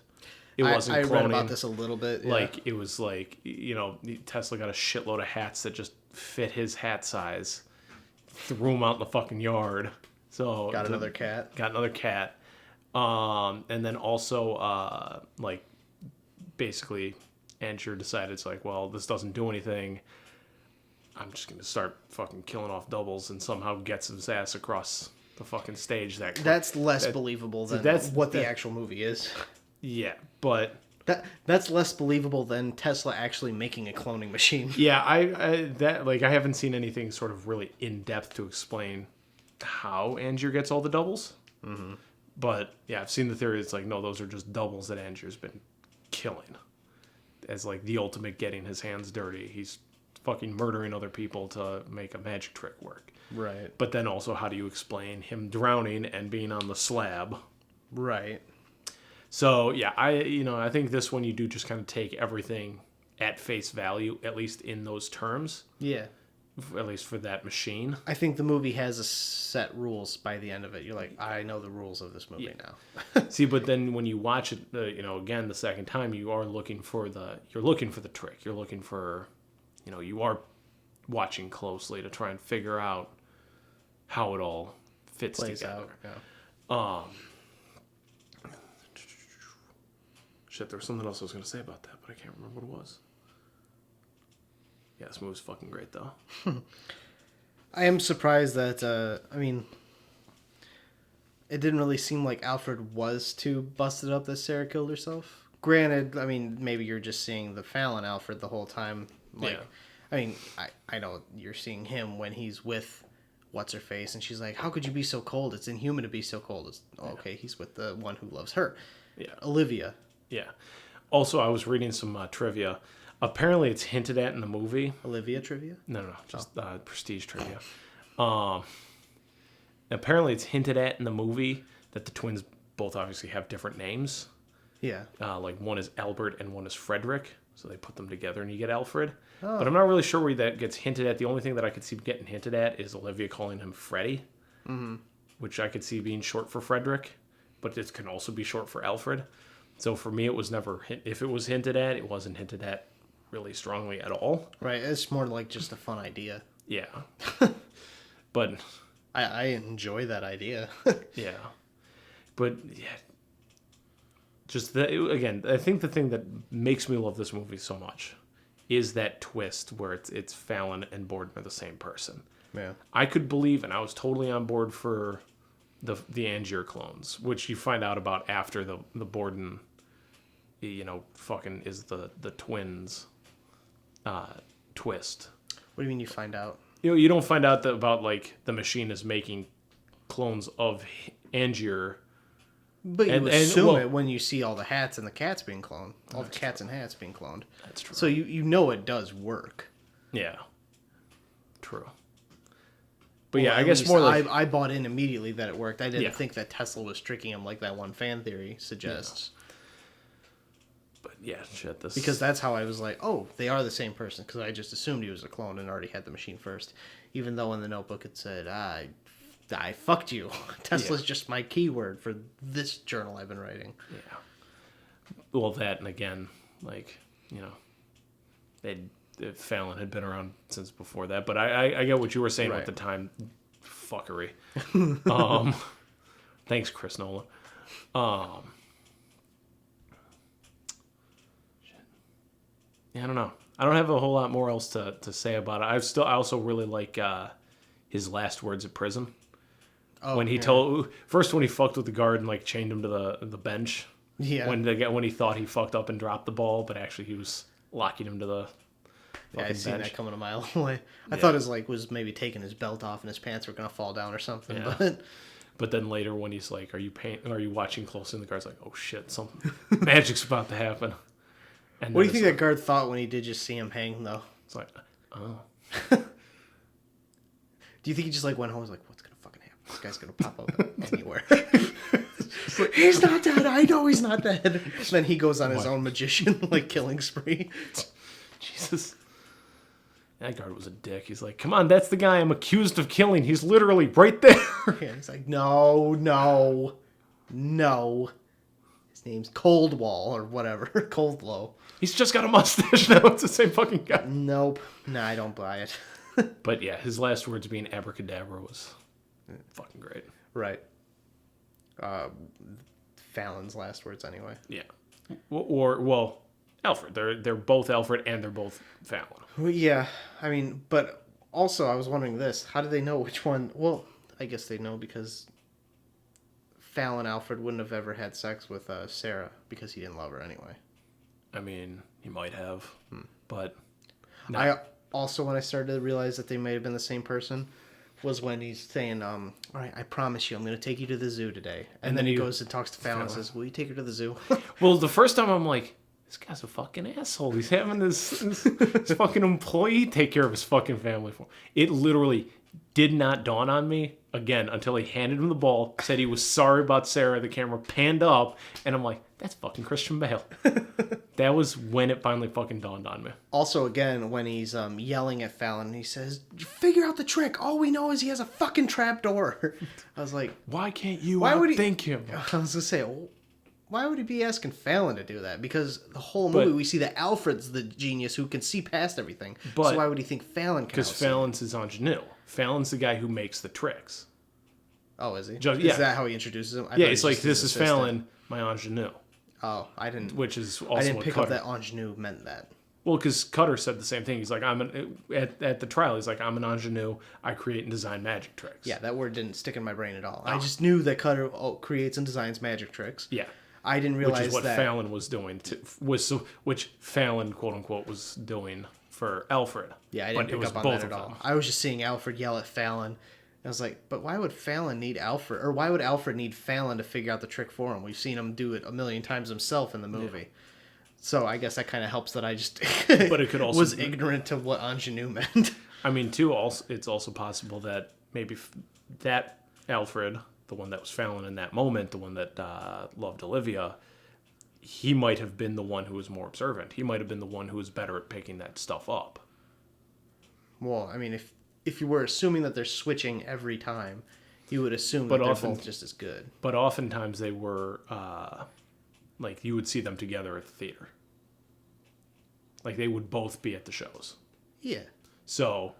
It wasn't I cloning. read about this a little bit. Yeah. Like it was like Tesla got a shitload of hats that just fit his hat size, threw them out in the fucking yard. So got another cat. Got another cat. And then also like basically Andrew decided it's like, well, this doesn't do anything. I'm just gonna start fucking killing off doubles and somehow gets his ass across the fucking stage. That's less believable than what the actual movie is. Yeah, but that's less believable than Tesla actually making a cloning machine. yeah, I haven't seen anything sort of really in depth to explain how Angier gets all the doubles. Mm-hmm. But yeah, I've seen the theory. It's like, no, those are just doubles that Angier's been killing as like the ultimate getting his hands dirty. He's fucking murdering other people to make a magic trick work. Right. But then also, how do you explain him drowning and being on the slab? Right. So yeah, I think this one you do just kind of take everything at face value, at least in those terms. Yeah. At least for that machine. I think the movie has a set rules by the end of it. You're like, I know the rules of this movie now. See, but then when you watch it, again the second time, you are looking for the trick. You're looking for, you are watching closely to try and figure out how it all fits Plays together. out. Yeah. Shit, there was something else I was going to say about that, but I can't remember what it was. Yeah, this movie's fucking great, though. I am surprised that, it didn't really seem like Alfred was too busted up that Sarah killed herself. Granted, maybe you're just seeing the Fallon Alfred the whole time. Like, Yeah. I know you're seeing him when he's with what's-her-face, and she's like, how could you be so cold? It's inhuman to be so cold. Okay, he's with the one who loves her. Yeah. Olivia. Yeah. Also, I was reading some trivia. Apparently, it's hinted at in the movie. Olivia trivia? No, just prestige trivia. Apparently, it's hinted at in the movie that the twins both obviously have different names. Yeah. Like one is Albert and one is Frederick. So they put them together and you get Alfred. Oh. But I'm not really sure where that gets hinted at. The only thing that I could see getting hinted at is Olivia calling him Freddy, which I could see being short for Frederick, but it can also be short for Alfred. So for me, it was never, if it was hinted at, it wasn't hinted at really strongly at all. Right, it's more like just a fun idea. Yeah. But I enjoy that idea. yeah. But yeah. Just again, I think the thing that makes me love this movie so much is that twist where it's Fallon and Borden are the same person. Yeah. I could believe, and I was totally on board for the Angier clones, which you find out about after the Borden, fucking is the twins twist. What do you mean you find out? You don't find out about like the machine is making clones of Angier. But you And- assume well- it when you see all the hats and the cats being cloned. All the cats and hats being cloned. That's true. So you know it does work. Yeah. True. But Well, yeah, I at guess least more like I bought in immediately that it worked. I didn't Yeah. think that Tesla was tricking him like that one fan theory suggests. But yeah, shit. This Because that's how I was like, oh, they are the same person. Because I just assumed he was a clone and already had the machine first. Even though in the notebook it said, I fucked you. Tesla's just my keyword for this journal I've been writing. Yeah. Well, that and again, like Fallon had been around since before that, but I get what you were saying Right. at the time. Fuckery. Thanks, Chris Nolan. Yeah, I don't know. I don't have a whole lot more else to say about it. I also really like his last words at prison. Oh, When he when he fucked with the guard and like chained him to the bench. Yeah. When he thought he fucked up and dropped the ball, but actually he was locking him to the Yeah, I fucking seen bench. that coming a mile away. I Yeah. thought his was maybe taking his belt off and his pants were gonna fall down or something. Yeah. But But then later when he's like, "Are you watching closely?" And the guard's like, "Oh shit, some magic's about to happen." And what do then you think it's that guard thought when he did just see him hang though? It's like, oh, Do you think he just like went home and was like, what's gonna fucking happen? This guy's gonna pop up anywhere. He's not dead. I know he's not dead. Then he goes on his own magician killing spree. Jesus. That guard was a dick. He's like, come on, that's the guy I'm accused of killing. He's literally right there. Yeah, he's like, no. His name's Coldwall or whatever. Coldlow. He's just got a mustache now. It's the same fucking guy. Nope. Nah, I don't buy it. But yeah, his last words being abracadabra was fucking great. Right. Fallon's last words anyway. Yeah. Well, Alfred. They're both Alfred and they're both Fallon. Well, yeah, I mean, but also I was wondering this. How do they know which one? Well, I guess they know because Fallon Alfred wouldn't have ever had sex with Sarah because he didn't love her anyway. I mean, he might have, but... No. I also, when I started to realize that they may have been the same person, was when he's saying, all right, I promise you, I'm going to take you to the zoo today. And then he goes and talks to Fallon and says, will you take her to the zoo? Well, the first time I'm like, this guy's a fucking asshole. He's having this fucking employee take care of his fucking family for him. It literally did not dawn on me, again, until he handed him the ball, said he was sorry about Sarah, the camera panned up, and I'm like, that's fucking Christian Bale. That was when it finally fucking dawned on me. Also, again, when he's yelling at Fallon, he says, figure out the trick. All we know is he has a fucking trapdoor. I was like... Why can't you think him? I was going to say, why would he be asking Fallon to do that? Because the whole movie, we see that Alfred's the genius who can see past everything. So why would he think Fallon can? Because Fallon's his ingenue. Fallon's the guy who makes the tricks. Oh, is he? Is that how he introduces him? Yeah, it's like, this is Fallon, my ingenue. Oh, I didn't. Which is also I didn't pick up Cutter. that ingenue meant that. Well, because Cutter said the same thing. He's like, at the trial, he's like, I'm an ingenue. I create and design magic tricks. Yeah, that word didn't stick in my brain at all. I just knew that Cutter creates and designs magic tricks. Yeah. I didn't realize which is what that Fallon was doing. Which Fallon, quote unquote, was doing for Alfred. Yeah, I didn't pick up on that at all. I was just seeing Alfred yell at Fallon. I was like, but why would Fallon need Alfred? Or why would Alfred need Fallon to figure out the trick for him? We've seen him do it a million times himself in the movie. Yeah. So I guess that kind of helps that I just but it could also was ignorant to what ingenue meant. I mean, too, it's also possible that maybe that Alfred, the one that was Fallon in that moment, the one that loved Olivia, he might have been the one who was more observant. He might have been the one who was better at picking that stuff up. Well, I mean, if you were assuming that they're switching every time, you would assume that they're both just as good. But oftentimes they were, like, you would see them together at the theater. Like, they would both be at the shows. Yeah. So,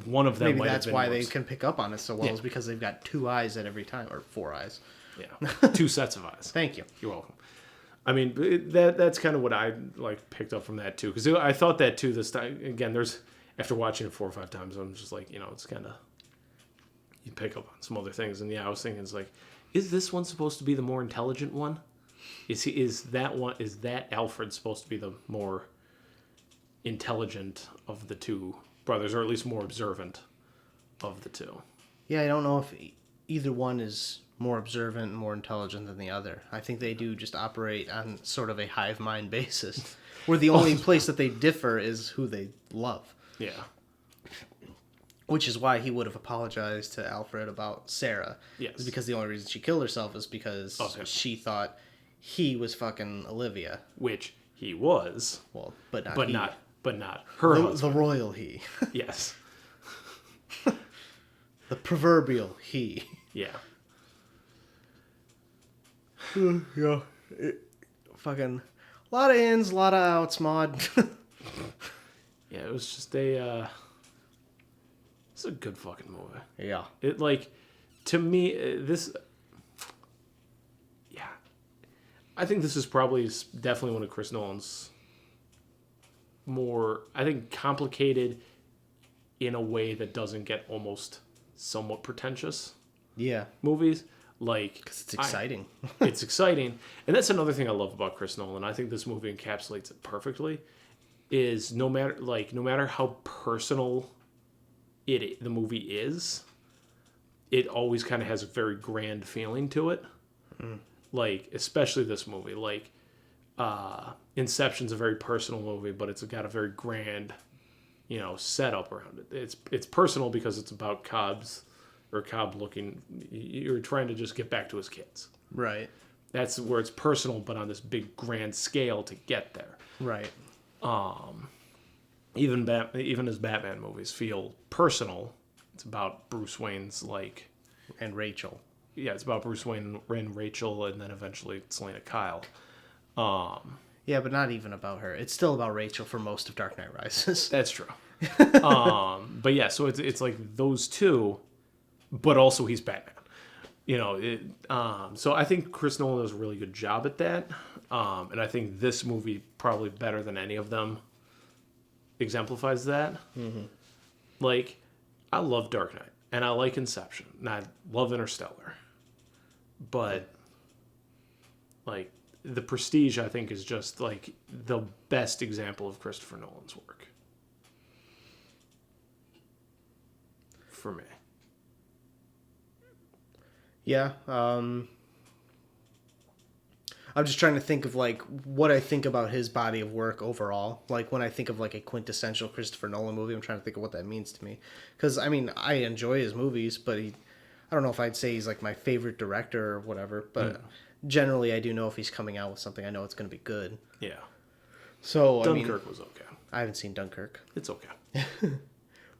one of them maybe might that's have been why they can pick up on it so well, Yeah. is because they've got 2 eyes at every time, or 4 eyes. Yeah, 2 sets of eyes. Thank you. You're welcome. I mean, that's kind of what I picked up from that too, because I thought that too this time. Again, after watching it 4 or 5 times, I'm just like, it's kind of, you pick up on some other things, and yeah, I was thinking, it's like, is this one supposed to be the more intelligent one? Is that Alfred supposed to be the more intelligent of the 2 brothers, or at least more observant of the 2? Yeah, I don't know if either one is more observant and more intelligent than the other. I think they do just operate on sort of a hive mind basis, where the only place that they differ is who they love. Yeah. Which is why he would have apologized to Alfred about Sarah. Yes. Is because the only reason she killed herself is because she thought he was fucking Olivia. Which he was. Well, but not but he. not her husband. The royal he. Yes. The proverbial he. Yeah. Yeah. Fucking a lot of ins, a lot of outs, Maud. Yeah, it was just it's a good fucking movie. Yeah. It, like, to me, yeah. I think this is definitely one of Chris Nolan's more, I think, complicated in a way that doesn't get almost somewhat pretentious. Yeah. Movies. Like, because it's exciting. It's exciting. And that's another thing I love about Chris Nolan. I think this movie encapsulates it perfectly. Is no matter how personal the movie is, it always kind of has a very grand feeling to it. Like, especially this movie. Like, Inception's a very personal movie, but it's got a very grand, setup around it. It's personal because it's about Cobb's, or Cobb looking. You're trying to just get back to his kids. Right. That's where it's personal, but on this big grand scale to get there. Right. Even his Batman movies feel personal. It's about Bruce Wayne's And Rachel. Yeah, it's about Bruce Wayne and Rachel, and then eventually Selena Kyle. Yeah, but not even about her. It's still about Rachel for most of Dark Knight Rises. That's true. But yeah, so it's like those two, but also he's Batman. So I think Chris Nolan does a really good job at that. And I think this movie, probably better than any of them, exemplifies that. Mm-hmm. I love Dark Knight, and I like Inception, and I love Interstellar. But, The Prestige, I think, is just, the best example of Christopher Nolan's work. For me. Yeah. I'm just trying to think of what I think about his body of work overall. When I think of a quintessential Christopher Nolan movie, I'm trying to think of what that means to me. Because I enjoy his movies, but I don't know if I'd say he's my favorite director or whatever. But generally, I do know if he's coming out with something, I know it's going to be good. Yeah. So Dunkirk was okay. I haven't seen Dunkirk. It's okay.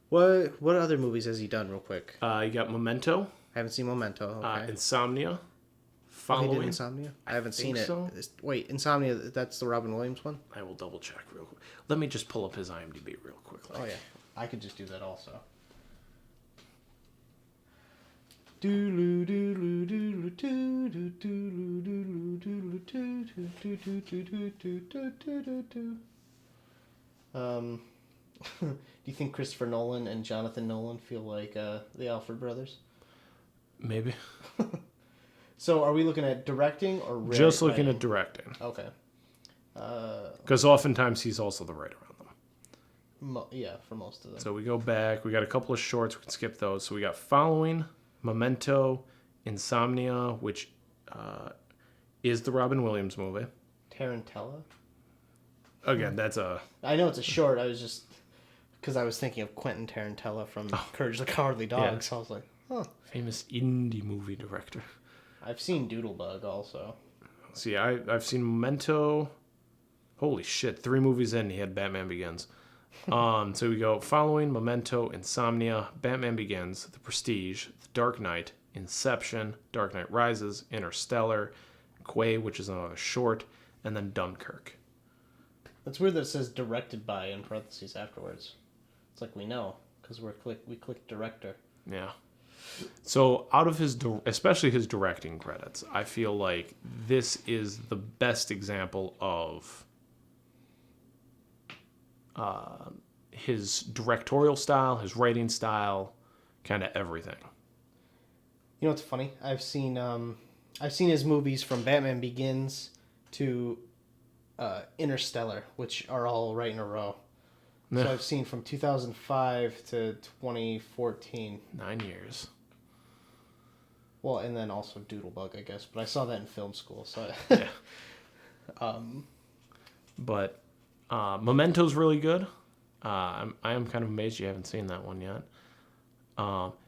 What other movies has he done, real quick? You got Memento. I haven't seen Memento. Okay. Insomnia. He Following. did Insomnia? I haven't seen it. so. Wait, Insomnia, that's the Robin Williams one? I will double check real quick. Let me just pull up his IMDb real quickly. Oh, yeah. I could just do that also. Do you think Christopher Nolan and Jonathan Nolan feel like the Alfred brothers? Maybe. So are we looking at directing or Just looking at directing. Okay. Because oftentimes he's also the writer on them. Yeah, for most of them. So we go back. We got a couple of shorts. We can skip those. So we got Following, Memento, Insomnia, which is the Robin Williams movie. Tarantella? Again, that's a... I know it's a short. I was just... Because I was thinking of Quentin Tarantella from Courage the Cowardly Dog. Yeah. So I was like, huh. Famous indie movie director. I've seen Doodlebug also. See, I've seen Memento. Holy shit, 3 movies in, he had Batman Begins. So we go Following, Memento, Insomnia, Batman Begins, The Prestige, The Dark Knight, Inception, Dark Knight Rises, Interstellar, Quay, which is another short, and then Dunkirk. It's weird that it says directed by in parentheses afterwards. It's like we know, because we click director. Yeah. So out of especially his directing credits, I feel like this is the best example of his directorial style, his writing style, kind of everything. You know what's funny? I've seen his movies from Batman Begins to Interstellar, which are all right in a row. Yeah. So I've seen from 2005 to 2014. 9 years. Well, and then also Doodlebug, I guess. But I saw that in film school, so... Yeah. But Memento's really good. I am kind of amazed you haven't seen that one yet.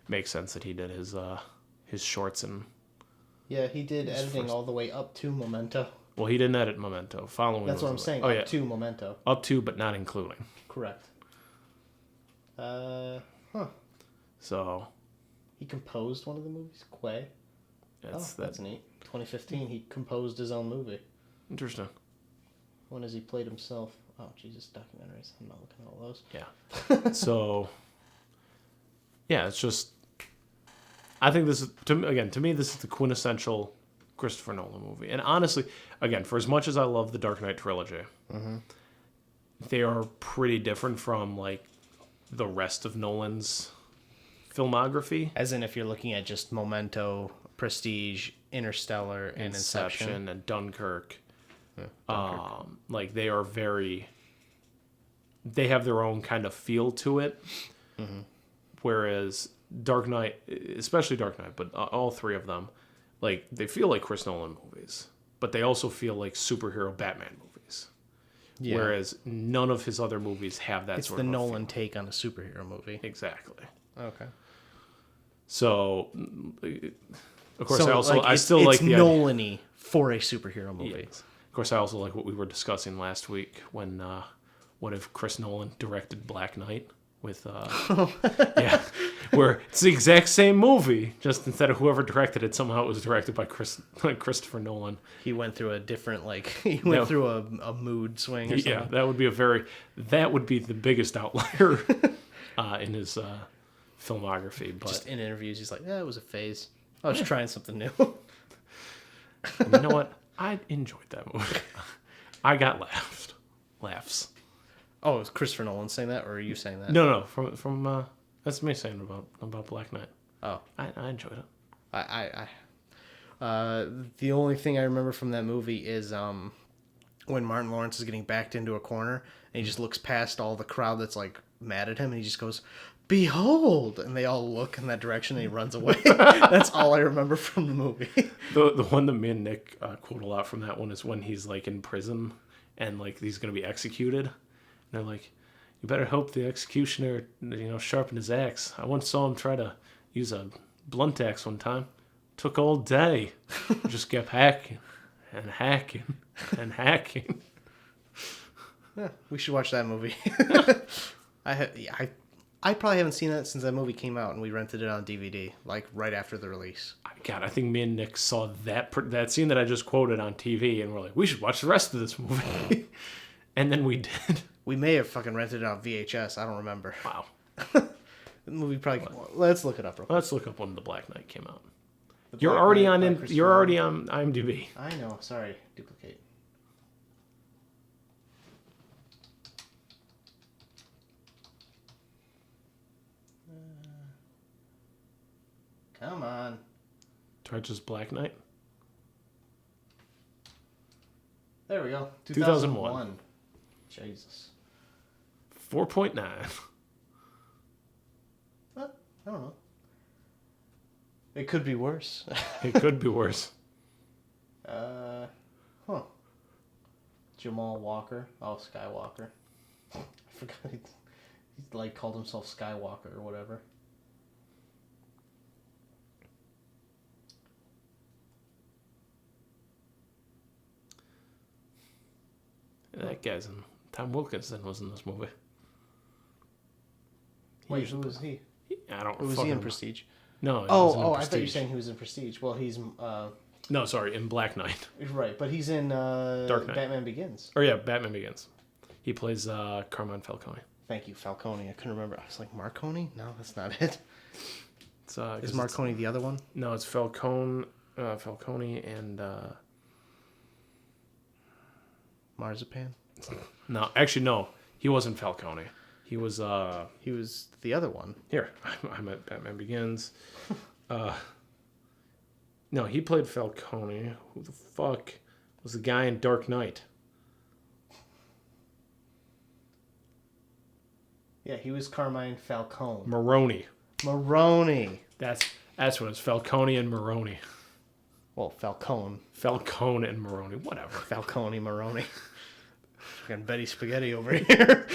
Makes sense that he did his shorts and... Yeah, he did editing all the way up to Memento. Well, he didn't edit Memento. Following. That's what I'm saying. Up to Memento. Up to, but not including. Correct. So. He composed one of the movies, Quay. That's neat. 2015, he composed his own movie. Interesting. When has he played himself? Oh, Jesus, documentaries. I'm not looking at all those. Yeah. So. Yeah, it's just. I think this is to me this is the quintessential Christopher Nolan movie. And honestly, again, for as much as I love the Dark Knight trilogy, they are pretty different from the rest of Nolan's filmography. As in if you're looking at just Memento, Prestige, Interstellar, and Inception. And Dunkirk. They are they have their own kind of feel to it. Mm-hmm. Whereas Dark Knight, especially Dark Knight, but all 3 of them, they feel like Chris Nolan movies, but they also feel like superhero Batman movies. Yeah. Whereas none of his other movies have that sort of It's the Nolan take on a superhero movie. Exactly. Okay. So, of course, So, I still like the idea. Nolan-y for a superhero movie. Yes. Of course, I also like what we were discussing last week when what if Chris Nolan directed Black Knight with yeah, where it's the exact same movie, just instead of whoever directed it, somehow it was directed by Christopher Nolan. He went through a different he went through a mood swing or something. Yeah, that would be the biggest outlier in his filmography. But Just in interviews, he's like, "Yeah, it was a phase. I was trying something new." and you know what? I enjoyed that movie. I got laughs. Oh, is Christopher Nolan saying that, or are you saying that? No, from that's me saying about Black Knight. Oh, I enjoyed it. The only thing I remember from that movie is when Martin Lawrence is getting backed into a corner and he just looks past all the crowd that's like mad at him and he just goes, "Behold!" and they all look in that direction and he runs away. That's all I remember from the movie. The one that me and Nick quote a lot from that one is when he's like in prison and like he's gonna be executed. And they're like, "You better hope the executioner, sharpened his axe. I once saw him try to use a blunt axe one time. Took all day. Just kept hacking and hacking and hacking." Yeah, we should watch that movie. I probably haven't seen that since that movie came out and we rented it on DVD, like right after the release. God, I think me and Nick saw that scene that I just quoted on TV and we're like, we should watch the rest of this movie. And then we did. We may have fucking rented it on VHS. I don't remember. Wow. The movie probably. Let's look it up real quick. Let's look up when The Black Knight came out. The You're Black already Knight on. by Christopher You're already Nolan. on IMDb. I know. Sorry, duplicate. Come on. Try just Black Knight. There we go. 2001. Jesus. 4.9. I don't know. It could be worse. It could be worse. Jamal Walker. Oh, Skywalker. I forgot he like called himself Skywalker or whatever. That guy's in. Tom Wilkinson was in this movie. Wait, who was he? I don't. Who was he in Prestige? No. He wasn't in Oh, I thought you were Prestige. saying he was in Prestige. Well, he's No, sorry, in Black Knight. right, but he's in Dark Knight. Batman Begins. Or yeah, Batman Begins. He plays Carmine Falcone. Thank you, Falcone. I couldn't remember. I was like, Marconi? No, that's not it. Is Marconi the other one? No, it's Falcone and Marzipan? no, actually no, he wasn't Falcone. He was He was the other one. here. I'm at Batman Begins. No, he played Falcone. Who the fuck was the guy in Dark Knight? Yeah, he was Carmine Falcone. Maroni. Maroney. That's what it's. Falcone and Maroni. Well, Falcone. Falcone and Maroni. Whatever. Falcone Maroney. Fucking Betty Spaghetti over here.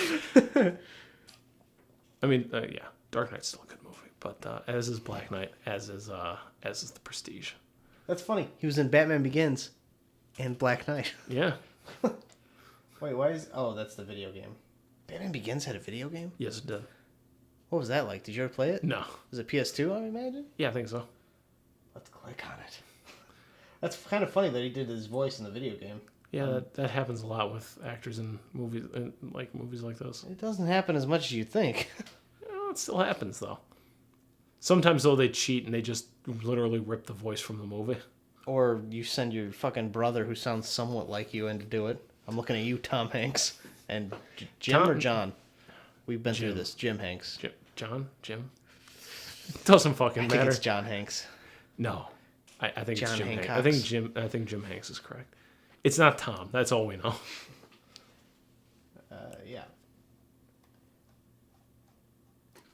I mean, yeah, Dark Knight's still a good movie, but as is Black Knight, as is The Prestige. That's funny. He was in Batman Begins and Black Knight. Yeah. Wait, why is... Oh, that's the video game. Batman Begins had a video game? Yes, it did. What was that like? Did you ever play it? No. Was it PS2, I imagine? Yeah, I think so. Let's click on it. That's kind of funny that he did his voice in the video game. Yeah, that happens a lot with actors in movies, movies like those. It doesn't happen as much as you think. It still happens though. Sometimes though they cheat and they just literally rip the voice from the movie. Or you send your fucking brother who sounds somewhat like you in to do it. I'm looking at you, Tom Hanks. And Jim or John? We've been through this. Jim Hanks. Jim? Doesn't fucking I think matter. it's John Hanks. No. I think John it's Jim Hanks. Hancox. I think Jim Hanks is correct. It's not Tom. That's all we know. Yeah.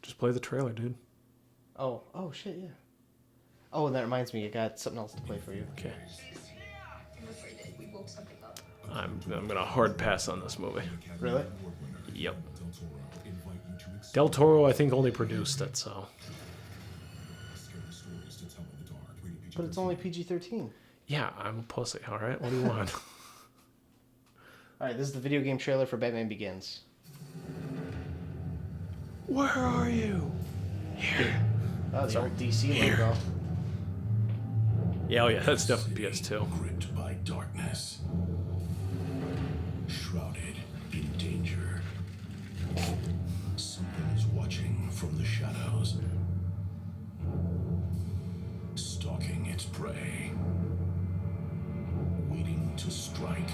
Just play the trailer, dude. Oh, shit, yeah. Oh, and that reminds me, I got something else to play for you. Okay. I'm gonna hard pass on this movie. Really? Yep. Del Toro, I think, only produced it, so. But it's only PG-13. Yeah, I'm a pussy. All right, what do you want? All right, this is the video game trailer for Batman Begins. Where are you? Here. Oh, the old DC logo. Yeah, oh yeah, that's definitely PS2. Gripped by darkness. Shrouded in danger. Something is watching from the shadows. Stalking its prey. Waiting to strike.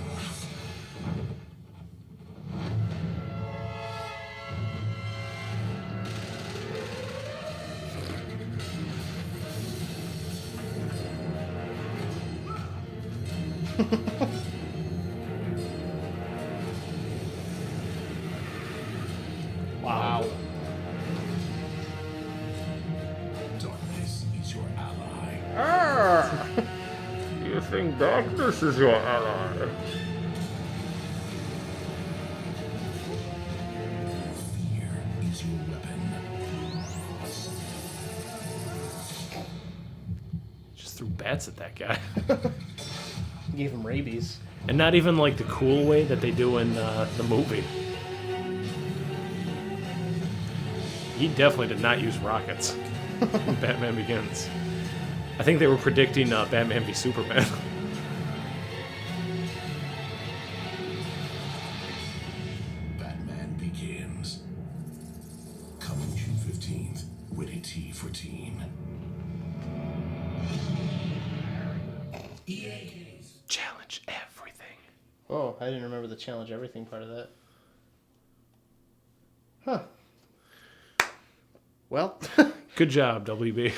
Wow. Darkness is your ally. You think darkness is your ally? Fear is your weapon. Just threw bats at that guy. Gave him rabies. And not even like the cool way that they do in the movie. He definitely did not use rockets in Batman Begins. I think they were predicting Batman v Superman. Batman Begins. Coming June 15th. Witty Tea for Teen. Challenge everything. Oh, I didn't remember the challenge everything part of that. Huh. Well. Good job, WB.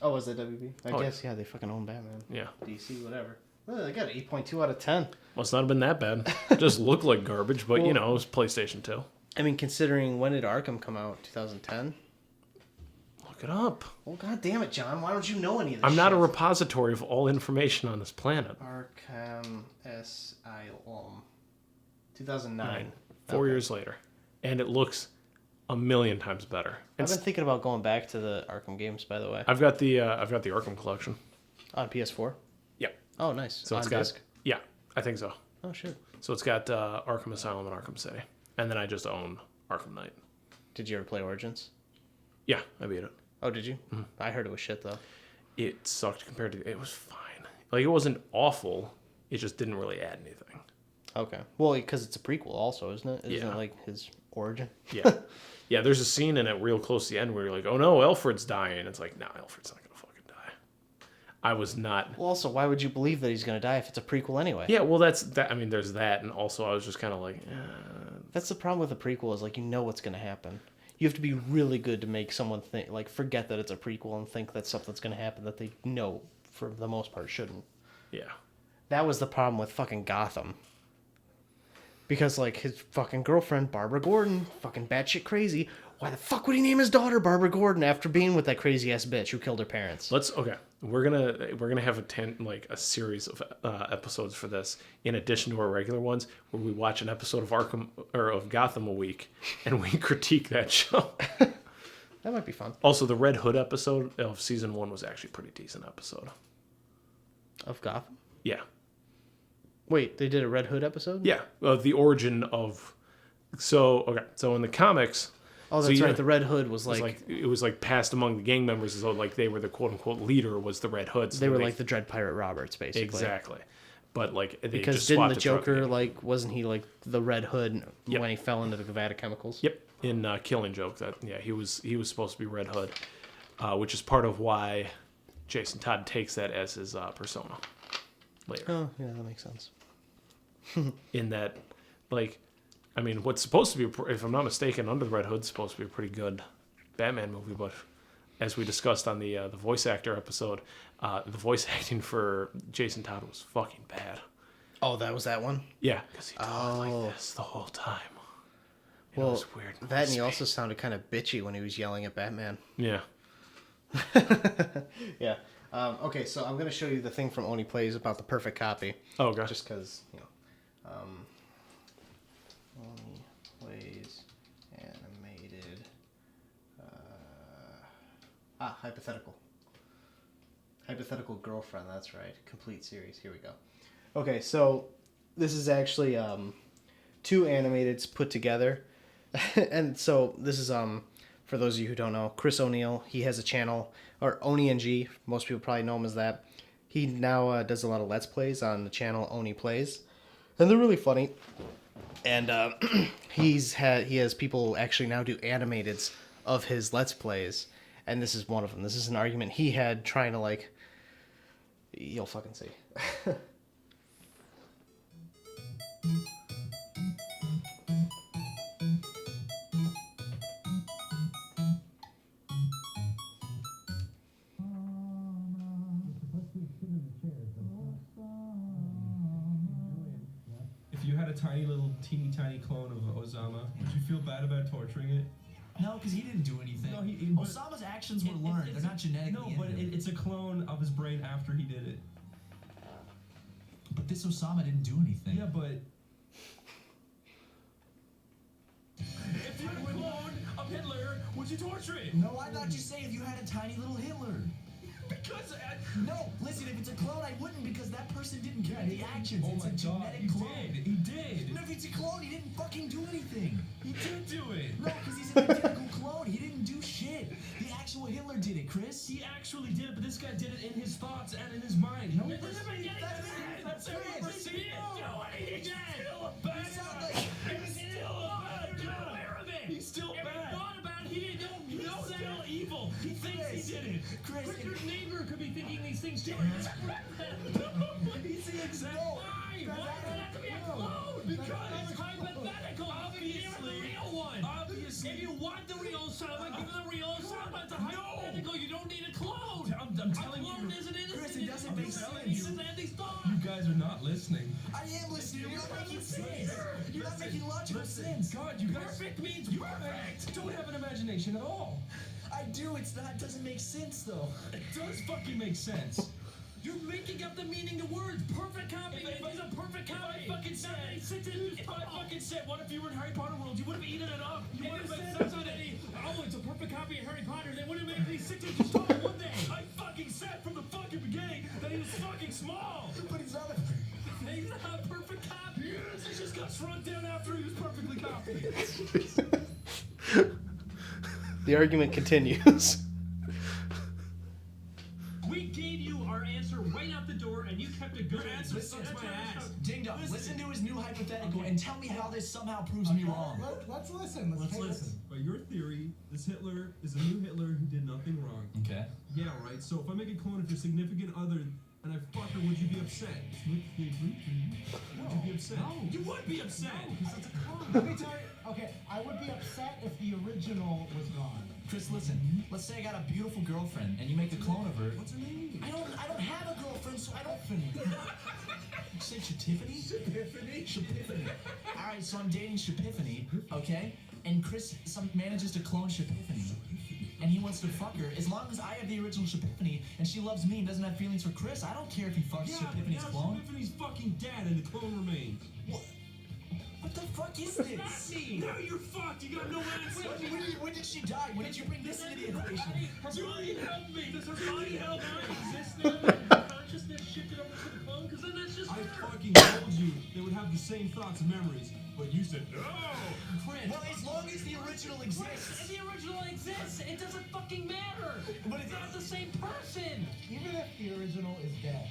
Oh, was that WB? I Oh, guess, yeah, they fucking own Batman. Yeah. DC, whatever. Well, they got an 8.2 out of 10. Must not have been that bad. It just looked like garbage, but you Well- know, it was PlayStation 2. I mean, considering when did Arkham come out? 2010? Look it up. Well, god damn it, John. Why don't you know any of this I'm not a shit? repository of all information on this planet. Arkham Asylum. 2009. 4 years later. And it looks a million times better. I've And been thinking about going back to the Arkham games, by the way. I've got the Arkham collection. On PS4? Yeah. Oh, nice. So it's on got disc? Yeah, I think so. Oh, shit. So it's got Arkham Asylum and Arkham City. And then I just own Arkham Knight. Did you ever play Origins? Yeah, I beat it. Oh, did you? I heard it was shit, though. It sucked compared to it was fine. Like it wasn't awful. It just didn't really add anything. Okay. Well, because it's a prequel also, isn't it? Isn't Yeah. it like his origin? Yeah. Yeah, there's a scene in it real close to the end where you're like, oh no, Alfred's dying. It's like, no, Alfred's not gonna fucking die. I was not. Well, also, why would you believe that he's going to die if it's a prequel anyway? Yeah, well, that's that. I mean, there's that, and also I was just kind of like, That's the problem with a prequel is, like, you know what's going to happen. You have to be really good to make someone think, like, forget that it's a prequel and think that something's going to happen that they know, for the most part, shouldn't. yeah, That was the problem with fucking Gotham. Because, like, his fucking girlfriend, Barbara Gordon, fucking batshit crazy. Why the fuck would he name his daughter Barbara Gordon after being with that crazy ass bitch who killed her parents? okay. We're gonna have a series of episodes for this in addition to our regular ones where we watch an episode of Arkham or of Gotham a week and we critique that show. That might be fun. Also, the Red Hood episode of season 1 was actually a pretty decent episode. Of Gotham? Yeah. Wait, they did a Red Hood episode? Yeah, the origin of. So in the comics. Oh, that's right. The Red Hood was It was like passed among the gang members as though like they were the quote unquote leader was the Red Hood. So they were like the Dread Pirate Roberts, basically. Exactly, but like they Because just didn't swapped the it throughout Joker game. like wasn't he like the Red Hood Yep. when he fell into the vat of chemicals? Yep, in Killing Joke that he was supposed to be Red Hood, which is part of why Jason Todd takes that as his persona later. Oh, yeah, that makes sense. In that, like, I mean, what's supposed to be, if I'm not mistaken, Under the Red Hood's supposed to be a pretty good Batman movie, but as we discussed on the voice actor episode, the voice acting for Jason Todd was fucking bad. Oh, that was that one? Yeah, because he talked like this the whole time. It Well, was weird. that and he also sounded kind of bitchy when he was yelling at Batman. Yeah. Yeah. Okay, so I'm going to show you the thing from Oni Plays about the perfect copy. Oh, gosh. Just because, you know. Oni Plays animated. Hypothetical. Hypothetical girlfriend, that's right. Complete series. Here we go. Okay, so this is actually 2 animateds put together. And so this is for those of you who don't know, Chris O'Neill, he has a channel, or Oni and G, most people probably know him as that. He now does a lot of Let's Plays on the channel Oni Plays, and they're really funny. And he has people actually now do animateds of his Let's Plays, and this is one of them. This is an argument he had trying to, like, you'll fucking see. If you had a tiny little teeny tiny clone of Osama, would you feel bad about torturing it? No, because he didn't do anything. No, Osama's actions were learned. They're not genetically. No, but it's a clone of his brain after he did it. But this Osama didn't do anything. Yeah, but if you had a clone of Hitler, would you torture it? No, I thought you say if you had a tiny little Hitler. Because No, listen, if it's a clone, I wouldn't because that person didn't get any actions. Oh It's my a god, genetic he clone. did. He did. And if it's a clone, he didn't fucking do anything. He did do it. No, because he's an identical clone. He didn't do shit. The actual Hitler did it, Chris. He actually did it, but this guy did it in his thoughts and in his mind. No, It Chris, doesn't make any that's- sense. that's I've never Chris. seen it. He's still a bad sound guy. like- He's still a bad guy. He's still bad. Thought about it. He didn't know. He's still evil. He thinks he did it. Chris, But your neighbor could be thinking these things too. He's the exact. Why? Why does it have to be a clone? Because it's hypothetical. Obviously. The real one. Obviously. If you want the real Osama, give him the real Osama. It's a hypothetical. You don't need a clone. I'm telling you. A clone isn't innocent. Chris, it doesn't make sense. He's an anti-thought. You guys are not listening. I am listening. You're not making sense. You're not making logical sense. God, you guys. Perfect means perfect. Don't have an imagination at all. I do. It doesn't make sense though. It does fucking make sense. You're making up the meaning of words. Perfect copy. He's a perfect copy. If I fucking said, what if you were in Harry Potter world? You would have eaten it up. You would have said something. Oh, it's a perfect copy of Harry Potter. They wouldn't make these 6 inches tall, would they? I fucking said from the fucking beginning that he was fucking small. But he's not He's not a perfect copy. He just got shrunk down after he was perfectly copied. The argument continues. We gave you our answer right out the door, and you kept it good. Your answer sucks my ass. Ding dong, listen to his new hypothetical and tell me how this somehow proves me wrong. Let's listen. Let's listen. By your theory, this Hitler is a new Hitler who did nothing wrong. Okay. Yeah, right. So if I make a clone of your significant other and I fuck her, would you be upset? Would you be upset? No. You would be upset. Because it's a clone. Let me tell you. Okay, I would be upset if the original was gone. Chris, listen. Let's say I got a beautiful girlfriend and you make a clone of her. What's her name? I don't have a girlfriend, so I don't. You say Tiffany? Shapiffany. All right, so I'm dating Shapiffany, okay? And Chris manages to clone Shapiffany. And he wants to fuck her. As long as I have the original Shapiffany and she loves me and doesn't have feelings for Chris, I don't care if he fucks Shapiffany's clone. Shapiffany's fucking dead and the clone remains. What the fuck is this? Now you're fucked. You got no answer. When did she die? When did you bring this into the equation? Julie, help me. Does her body help her exist now? Consciousness shifted over to the clone? Because then that's just I fucking told you they would have the same thoughts and memories. But you said no. Chris. Well, as long as the original exists. If the original exists, it doesn't fucking matter. But it's not the same person. Even if the original is dead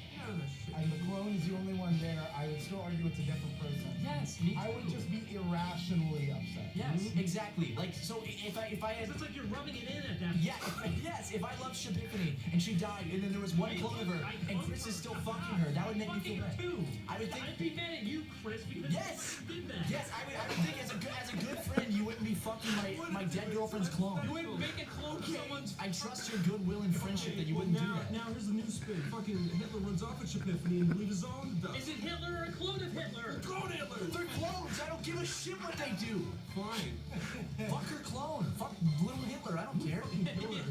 and the clone is the only one there, I would still argue it's a different person. Yes. I would just be irrationally upset. Yes, exactly. Like, so if I had... It's like you're rubbing it in at that point. Yes, if I love Shapiffany and she died and then there was one clone of her and Chris is still fucking her, that would make me feel bad. I would think... I'd be mad at you, Chris, because you did that. Yes, I would think as a good friend, you wouldn't be fucking my dead girlfriend's clone. You wouldn't make a clone of someone's... I trust your goodwill and friendship that you wouldn't do that. Now here's the new spin. Fucking Hitler runs off at Shapiffany and leaves his own to dust. Is it Hitler or a clone of Hitler? Clone Hitler! They're clones! I don't give a shit what they do! Fine. Fuck her clone! Fuck little Hitler, I don't care. Kill her.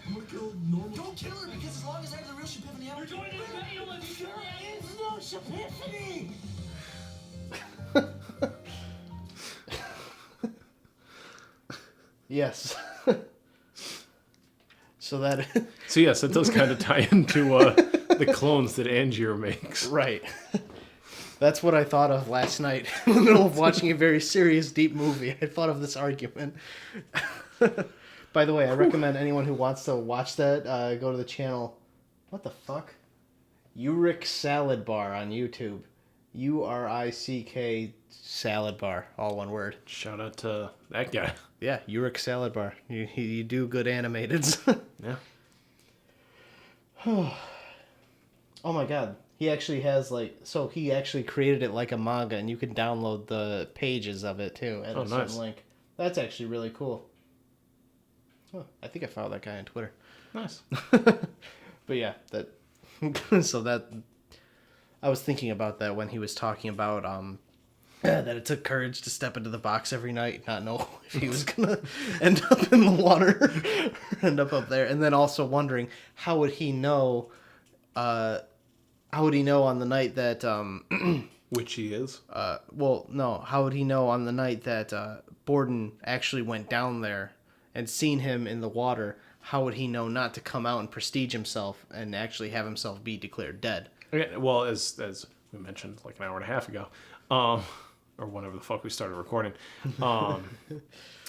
I'm gonna kill normal... Don't kill her because as long as I have the real Shapiffany, I You're don't going to fail if you kill her! There is no Shapiffany! Yes. So that So yes, it does kind of tie into the clones that Angier makes. right. That's what I thought of last night in the middle of watching a very serious, deep movie. I thought of this argument. By the way, I recommend anyone who wants to watch that go to the channel. What the fuck? Uric Salad Bar on YouTube. URICK Salad Bar, all one word. Shout out to that guy. Yeah, Uric Salad Bar. You do good animateds. Yeah. Oh my god. He actually has he actually created it like a manga, and you can download the pages of it too at a certain link. That's actually really cool. Oh, I think I followed that guy on Twitter. Nice. But yeah, so that I was thinking about that when he was talking about that it took courage to step into the box every night, not know if he was gonna end up in the water, end up there, and then also wondering how would he know on the night that which he is? How would he know on the night that Borden actually went down there and seen him in the water? How would he know not to come out and prestige himself and actually have himself be declared dead? Okay, well, as we mentioned like an hour and a half ago, or whenever the fuck we started recording,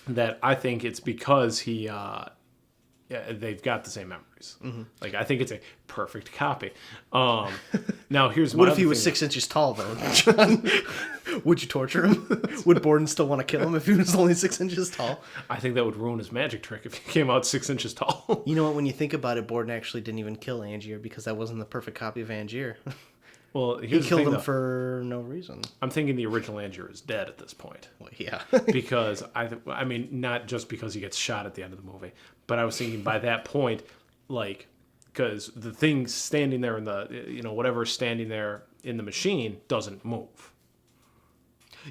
that I think it's because they've got the same memories. Mm-hmm. Like, I think it's a perfect copy. Now, here's my What if he was 6 inches tall, though, John? Would you torture him? Would Borden still want to kill him if he was only 6 inches tall? I think that would ruin his magic trick if he came out 6 inches tall. You know what? When you think about it, Borden actually didn't even kill Angier because that wasn't the perfect copy of Angier. Well, he killed him for no reason. I'm thinking the original Angier is dead at this point. Well, yeah. Because, I mean, not just because he gets shot at the end of the movie, but I was thinking by that point, like, because the thing standing there in the, whatever's standing there in the machine doesn't move.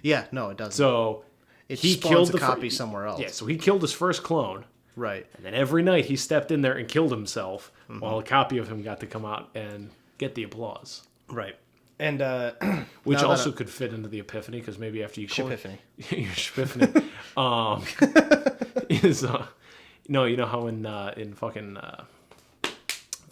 Yeah, no, it doesn't. So he killed the copy somewhere else. Yeah, so he killed his first clone. Right. And then every night he stepped in there and killed himself while a copy of him got to come out and get the applause. Right. And which also could fit into the epiphany, because maybe after you clone your epiphany is you know how in fucking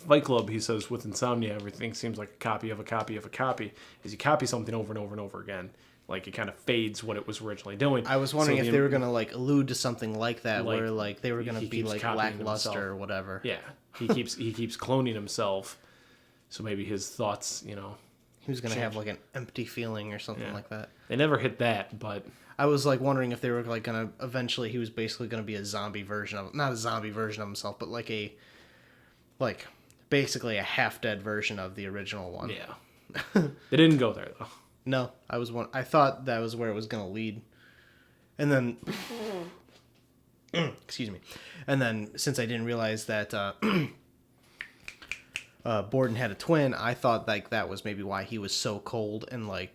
Fight Club he says with insomnia everything seems like a copy of a copy of a copy. As you copy something over and over and over again, like it kind of fades what it was originally doing. I was wondering if they were gonna allude to something like that, where they were gonna be lackluster or whatever. Yeah, he keeps cloning himself, so maybe his thoughts, he was gonna have an empty feeling or something like that. They never hit that, but I was wondering if they were gonna eventually he was basically gonna be a zombie version of, not a zombie version of himself, but basically a half dead version of the original one. Yeah, they didn't go there though. No, I thought that was where it was gonna lead, and then excuse me, and then since I didn't realize that Borden had a twin, I thought that was maybe why he was so cold and why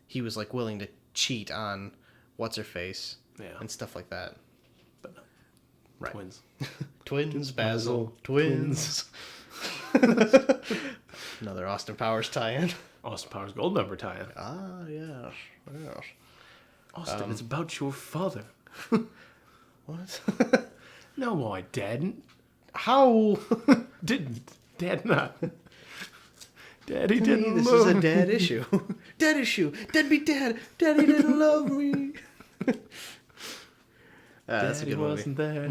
he was willing to cheat on what's her face and stuff like that. But no. Right. Twins. Twins, Basil. Twins. Another Austin Powers tie-in. Austin Powers Gold Member tie-in. Ah, yes. Austin, it's about your father. What? No, I didn't. How? Didn't. Dad not. Daddy To didn't me, this love is a me. dad issue. Dad issue. Deadbeat dad. Daddy didn't love me. That's a Daddy good movie. wasn't there.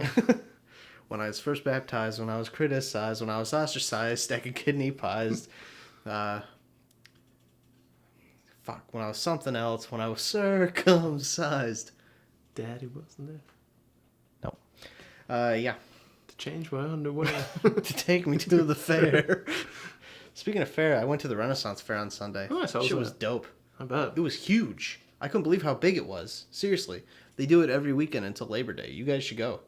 When I was first baptized, when I was criticized, when I was ostracized, stacking kidney pies. When I was something else, when I was circumcised. Daddy wasn't there. No. Yeah. To change my underwear. To take me to the fair. Speaking of fair, I went to the Renaissance Fair on Sunday. Oh, nice. Shit was dope. I bet. It was huge. I couldn't believe how big it was. Seriously. They do it every weekend until Labor Day. You guys should go.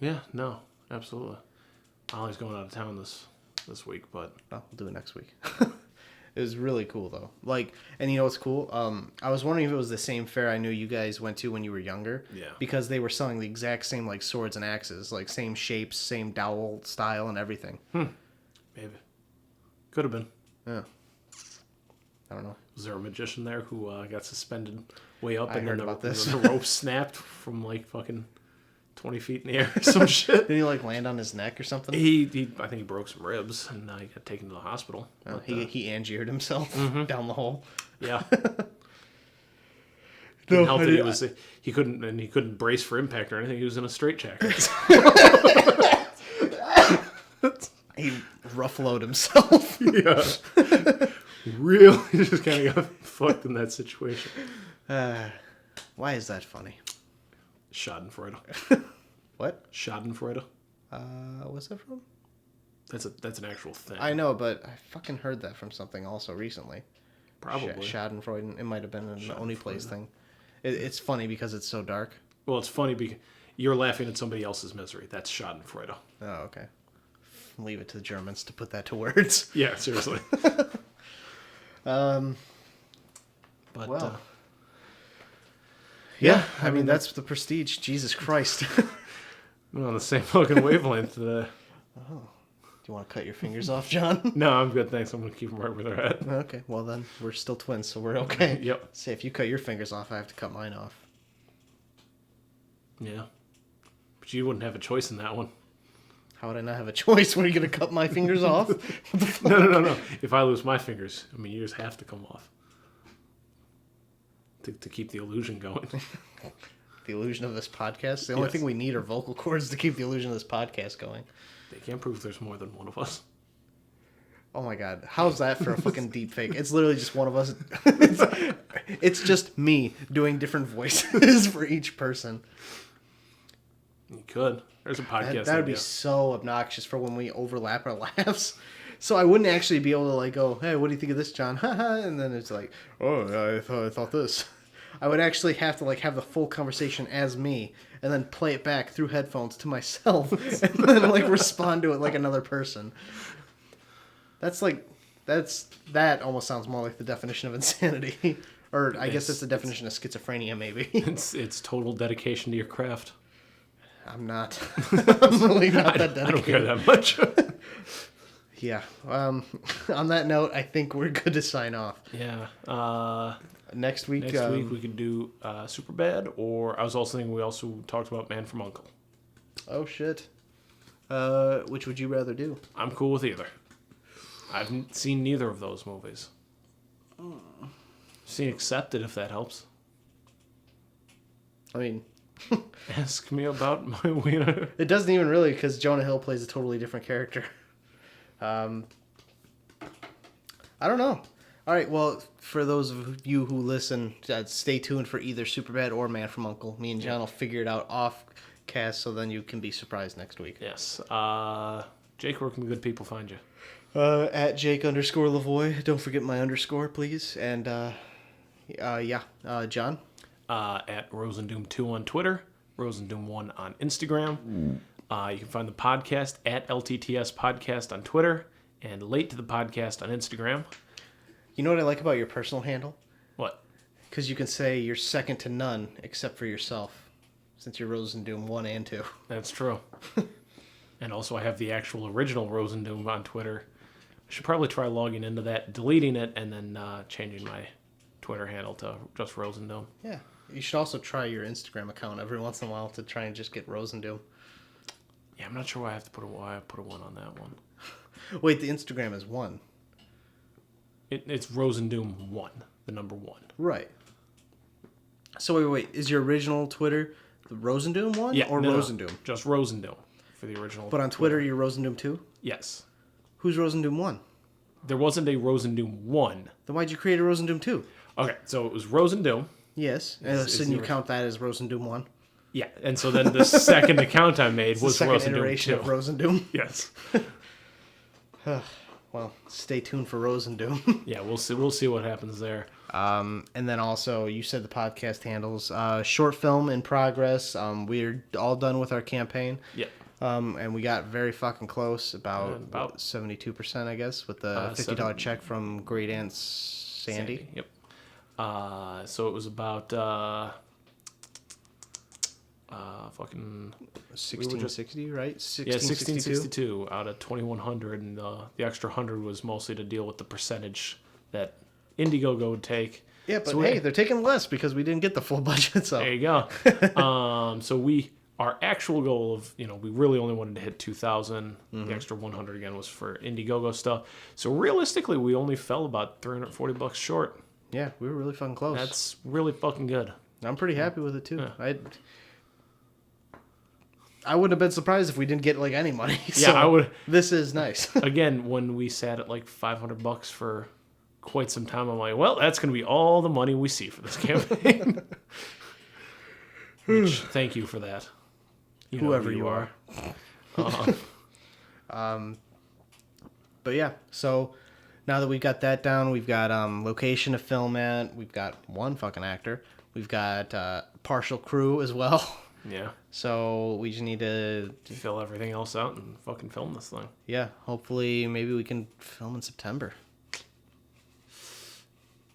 Yeah, no, absolutely. Ollie's going out of town this week, but We'll do it next week. It was really cool, though. And you know what's cool? I was wondering if it was the same fair I knew you guys went to when you were younger. Yeah. Because they were selling the exact same, swords and axes. Same shapes, same dowel style and everything. maybe. Could have been. Yeah. I don't know. Was there a magician there who got suspended way up I and heard then about the this. rope snapped from fucking 20 feet in the air or some shit. Did he like land on his neck or something? I think he broke some ribs and he got taken to the hospital. Oh, he angioed himself down the hole. Yeah. No, Didn't help that he couldn't brace for impact or anything. He was in a straitjacket. He ruffled himself. Yeah. Really just kind of got fucked in that situation. Why is that funny? Schadenfreude. What? Schadenfreude. What's that from? That's an actual thing. I know, but I fucking heard that from something also recently. Probably. Schadenfreude. It might have been an Only Plays thing. It's funny because it's so dark. Well, it's funny because you're laughing at somebody else's misery. That's Schadenfreude. Oh, okay. Leave it to the Germans to put that to words. Yeah, seriously. But well, yeah, I mean that's the Prestige. Jesus Christ. we're on the same fucking wavelength. Do you want to cut your fingers off, John? No, I'm good, thanks. I'm gonna keep them right where they're at. Okay, well then we're still twins, so we're okay. Yep. Say if you cut your fingers off, I have to cut mine off. Yeah, but you wouldn't have a choice in that one. How would I not have a choice? When are you gonna cut my fingers off? No. If I lose my fingers, I mean yours have to come off to keep the illusion going. The illusion of this podcast. The only thing we need are vocal cords to keep the illusion of this podcast going. They can't prove there's more than one of us. Oh my god, how's that for a fucking deep fake? It's literally just one of us. It's just me doing different voices for each person. You could. There's a podcast. That would be so obnoxious for when we overlap our laughs. So I wouldn't actually be able to like go, hey, what do you think of this, John? And then it's like, oh, I thought this. I would actually have to like have the full conversation as me and then play it back through headphones to myself and then like respond to it like another person. That almost sounds more like the definition of insanity. Or I guess it's the definition of schizophrenia, maybe. It's total dedication to your craft. I'm not. I'm really not that dedicated. I don't care that much. Yeah. On that note, I think we're good to sign off. Yeah. Next week we could do Superbad, or I was also thinking we also talked about Man from U.N.C.L.E. Oh, shit. Which would you rather do? I'm cool with either. I've seen neither of those movies. Seen Accepted, if that helps. I mean... Ask me about my wiener. It doesn't even really, because Jonah Hill plays a totally different character. I don't know. All right, well, for those of you who listen, stay tuned for either Superbad or Man from U.N.C.L.E. Me and John will figure it out off cast, so then you can be surprised next week. Yes. Jake, where can good people find you? At Jake_Lavoie. Don't forget my underscore, please. And, John? At Rosendoom2 on Twitter, Rosendoom1 on Instagram. You can find the podcast at LTTS Podcast on Twitter, and Late to the Podcast on Instagram. You know what I like about your personal handle? What? Because you can say you're second to none except for yourself, since you're Rosendoom 1 and 2. That's true. And also I have the actual original Rosendoom on Twitter. I should probably try logging into that, deleting it, and then changing my Twitter handle to just Rosendoom. Yeah. You should also try your Instagram account every once in a while to try and just get Rosendoom. Yeah, I'm not sure why I put a 1 on that one. Wait, the Instagram is 1. It's Rosendoom 1, the number 1. Right. So wait. Is your original Twitter the Rosendoom 1 or no, Rosendoom? Just Rosendoom for the original. But on Twitter, you're Rosendoom 2? Yes. Who's Rosendoom 1? There wasn't a Rosendoom 1. Then why'd you create a Rosendoom 2? Okay, so it was Rosendoom. Yes. So you count that as Rosendoom 1? Yeah, and so then the second account I made was the second Rosendoom iteration 2. of Rosendoom? Yes. Well, stay tuned for Rosendoom. Yeah, we'll see what happens there. And then also, you said the podcast handles. Short film in progress. We're all done with our campaign. Yeah. And we got very fucking close, about 72%, I guess, with the $50 check from Great Aunt Sandy. Yep. So it was about fucking 1660, right? 1662 out of 2100, and the extra 100 was mostly to deal with the percentage that Indiegogo would take. Yeah, but so they're taking less because we didn't get the full budget. So there you go. So we our actual goal of, we really only wanted to hit 2,000. The extra 100 again was for Indiegogo stuff. So realistically, we only fell about $340 short. Yeah, we were really fucking close. That's really fucking good. I'm pretty happy with it too. Yeah. I wouldn't have been surprised if we didn't get like any money. Yeah, So I would. This is nice. Again, when we sat at like $500 for quite some time, I'm like, well, that's going to be all the money we see for this campaign. Which, thank you for that. You know Whoever who you are. But yeah, so now that we've got that down, we've got location to film at. We've got one fucking actor. We've got partial crew as well. Yeah. So we just need to fill everything else out and fucking film this thing. Yeah, hopefully maybe we can film in September.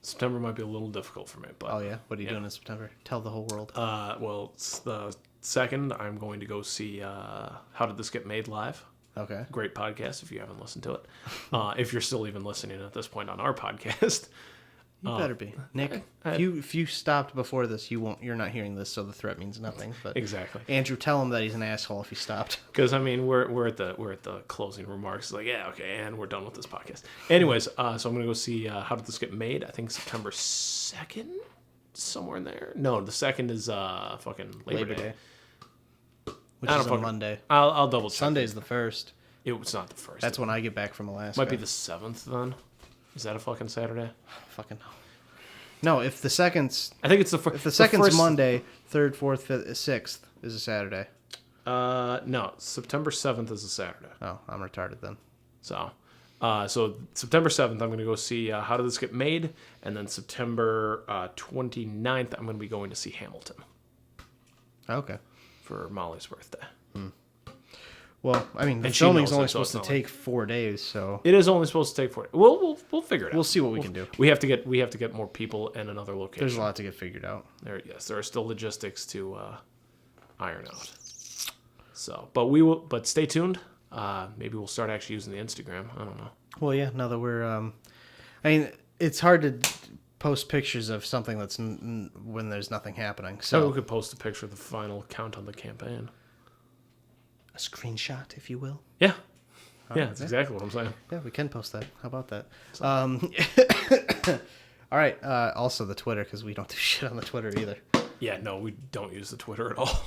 September might be a little difficult for me, but oh yeah, what are you doing in September? Tell the whole world. Well, it's the 2nd. I'm going to go see How Did This Get Made live. Okay. Great podcast if you haven't listened to it. If you're still even listening at this point on our podcast. You better be. Nick, if you stopped before this, you're not hearing this, so the threat means nothing. But exactly. Andrew, tell him that he's an asshole if he stopped. Because I mean, we're at the closing remarks. It's like, yeah, okay, and we're done with this podcast. Anyways, so I'm gonna go see How Did This Get Made? I think September 2nd, somewhere in there. No, the 2nd is fucking Labor Day. Which is a Monday. I'll double check. Sunday's the 1st. It's not the 1st. That's when I get back from Alaska. Might be the 7th then. Is that a fucking Saturday? Fucking no. If the 2nd's, I think it's the first. If the 2nd's Monday, 3rd, 4th, 5th, 6th is a Saturday. No, September 7th is a Saturday. Oh, I'm retarded then. So September 7th, I'm going to go see How Did This Get Made? And then September 29th, I'm going to be going to see Hamilton. Okay. For Molly's birthday. Well, I mean, the And she filming's knows only it, so supposed it's to not take 4 days, so It is only supposed to take 4 days. We'll figure it out. we'll see what we can do. We have to get more people and another location. There's a lot to get figured out. There are still logistics to iron out. So, but stay tuned. Maybe we'll start actually using the Instagram. I don't know. Well, yeah. Now that we're, I mean, it's hard to post pictures of something that's when there's nothing happening. So we could post a picture of the final count on the campaign. A screenshot, if you will. Yeah. Yeah, that's exactly what I'm saying. Yeah, we can post that. How about that? All right. Also, the Twitter, because we don't do shit on the Twitter either. Yeah, no, we don't use the Twitter at all.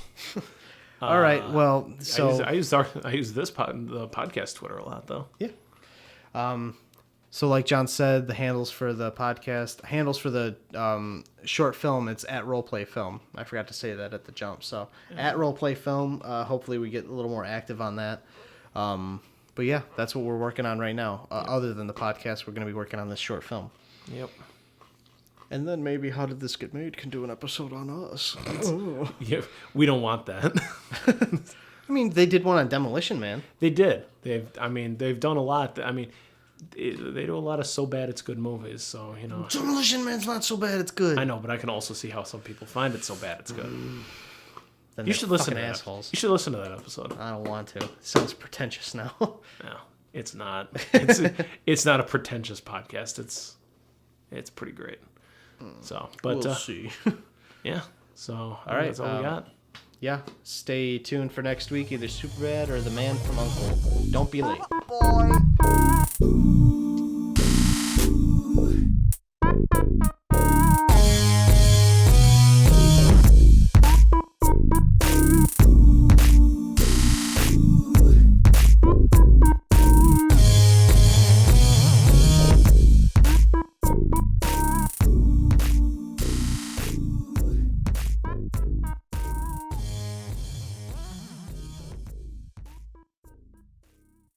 All right. Well, so I use the podcast Twitter a lot though. Yeah. So like John said, the handles for the podcast, handles for the short film, it's at Roleplay Film. I forgot to say that at the jump. So at Roleplay Film, hopefully we get a little more active on that. But yeah, that's what we're working on right now. Other than the podcast, we're going to be working on this short film. Yep. And then maybe How Did This Get Made can do an episode on us. Yeah, we don't want that. I mean, they did one on Demolition Man. They did. They've done a lot. I mean, they do a lot of so bad it's good movies. So Demolition Man's not so bad it's good. I know, but I can also see how some people find it so bad it's good. Then You should listen to assholes. You should listen to that episode. I don't want to. It sounds pretentious now. No, it's not. It's not a pretentious podcast. It's pretty great. So, but we'll see. Yeah. So, all right, that's all we got. Yeah. Stay tuned for next week. Either Superbad or The Man from U.N.C.L.E. Don't be late. Boy.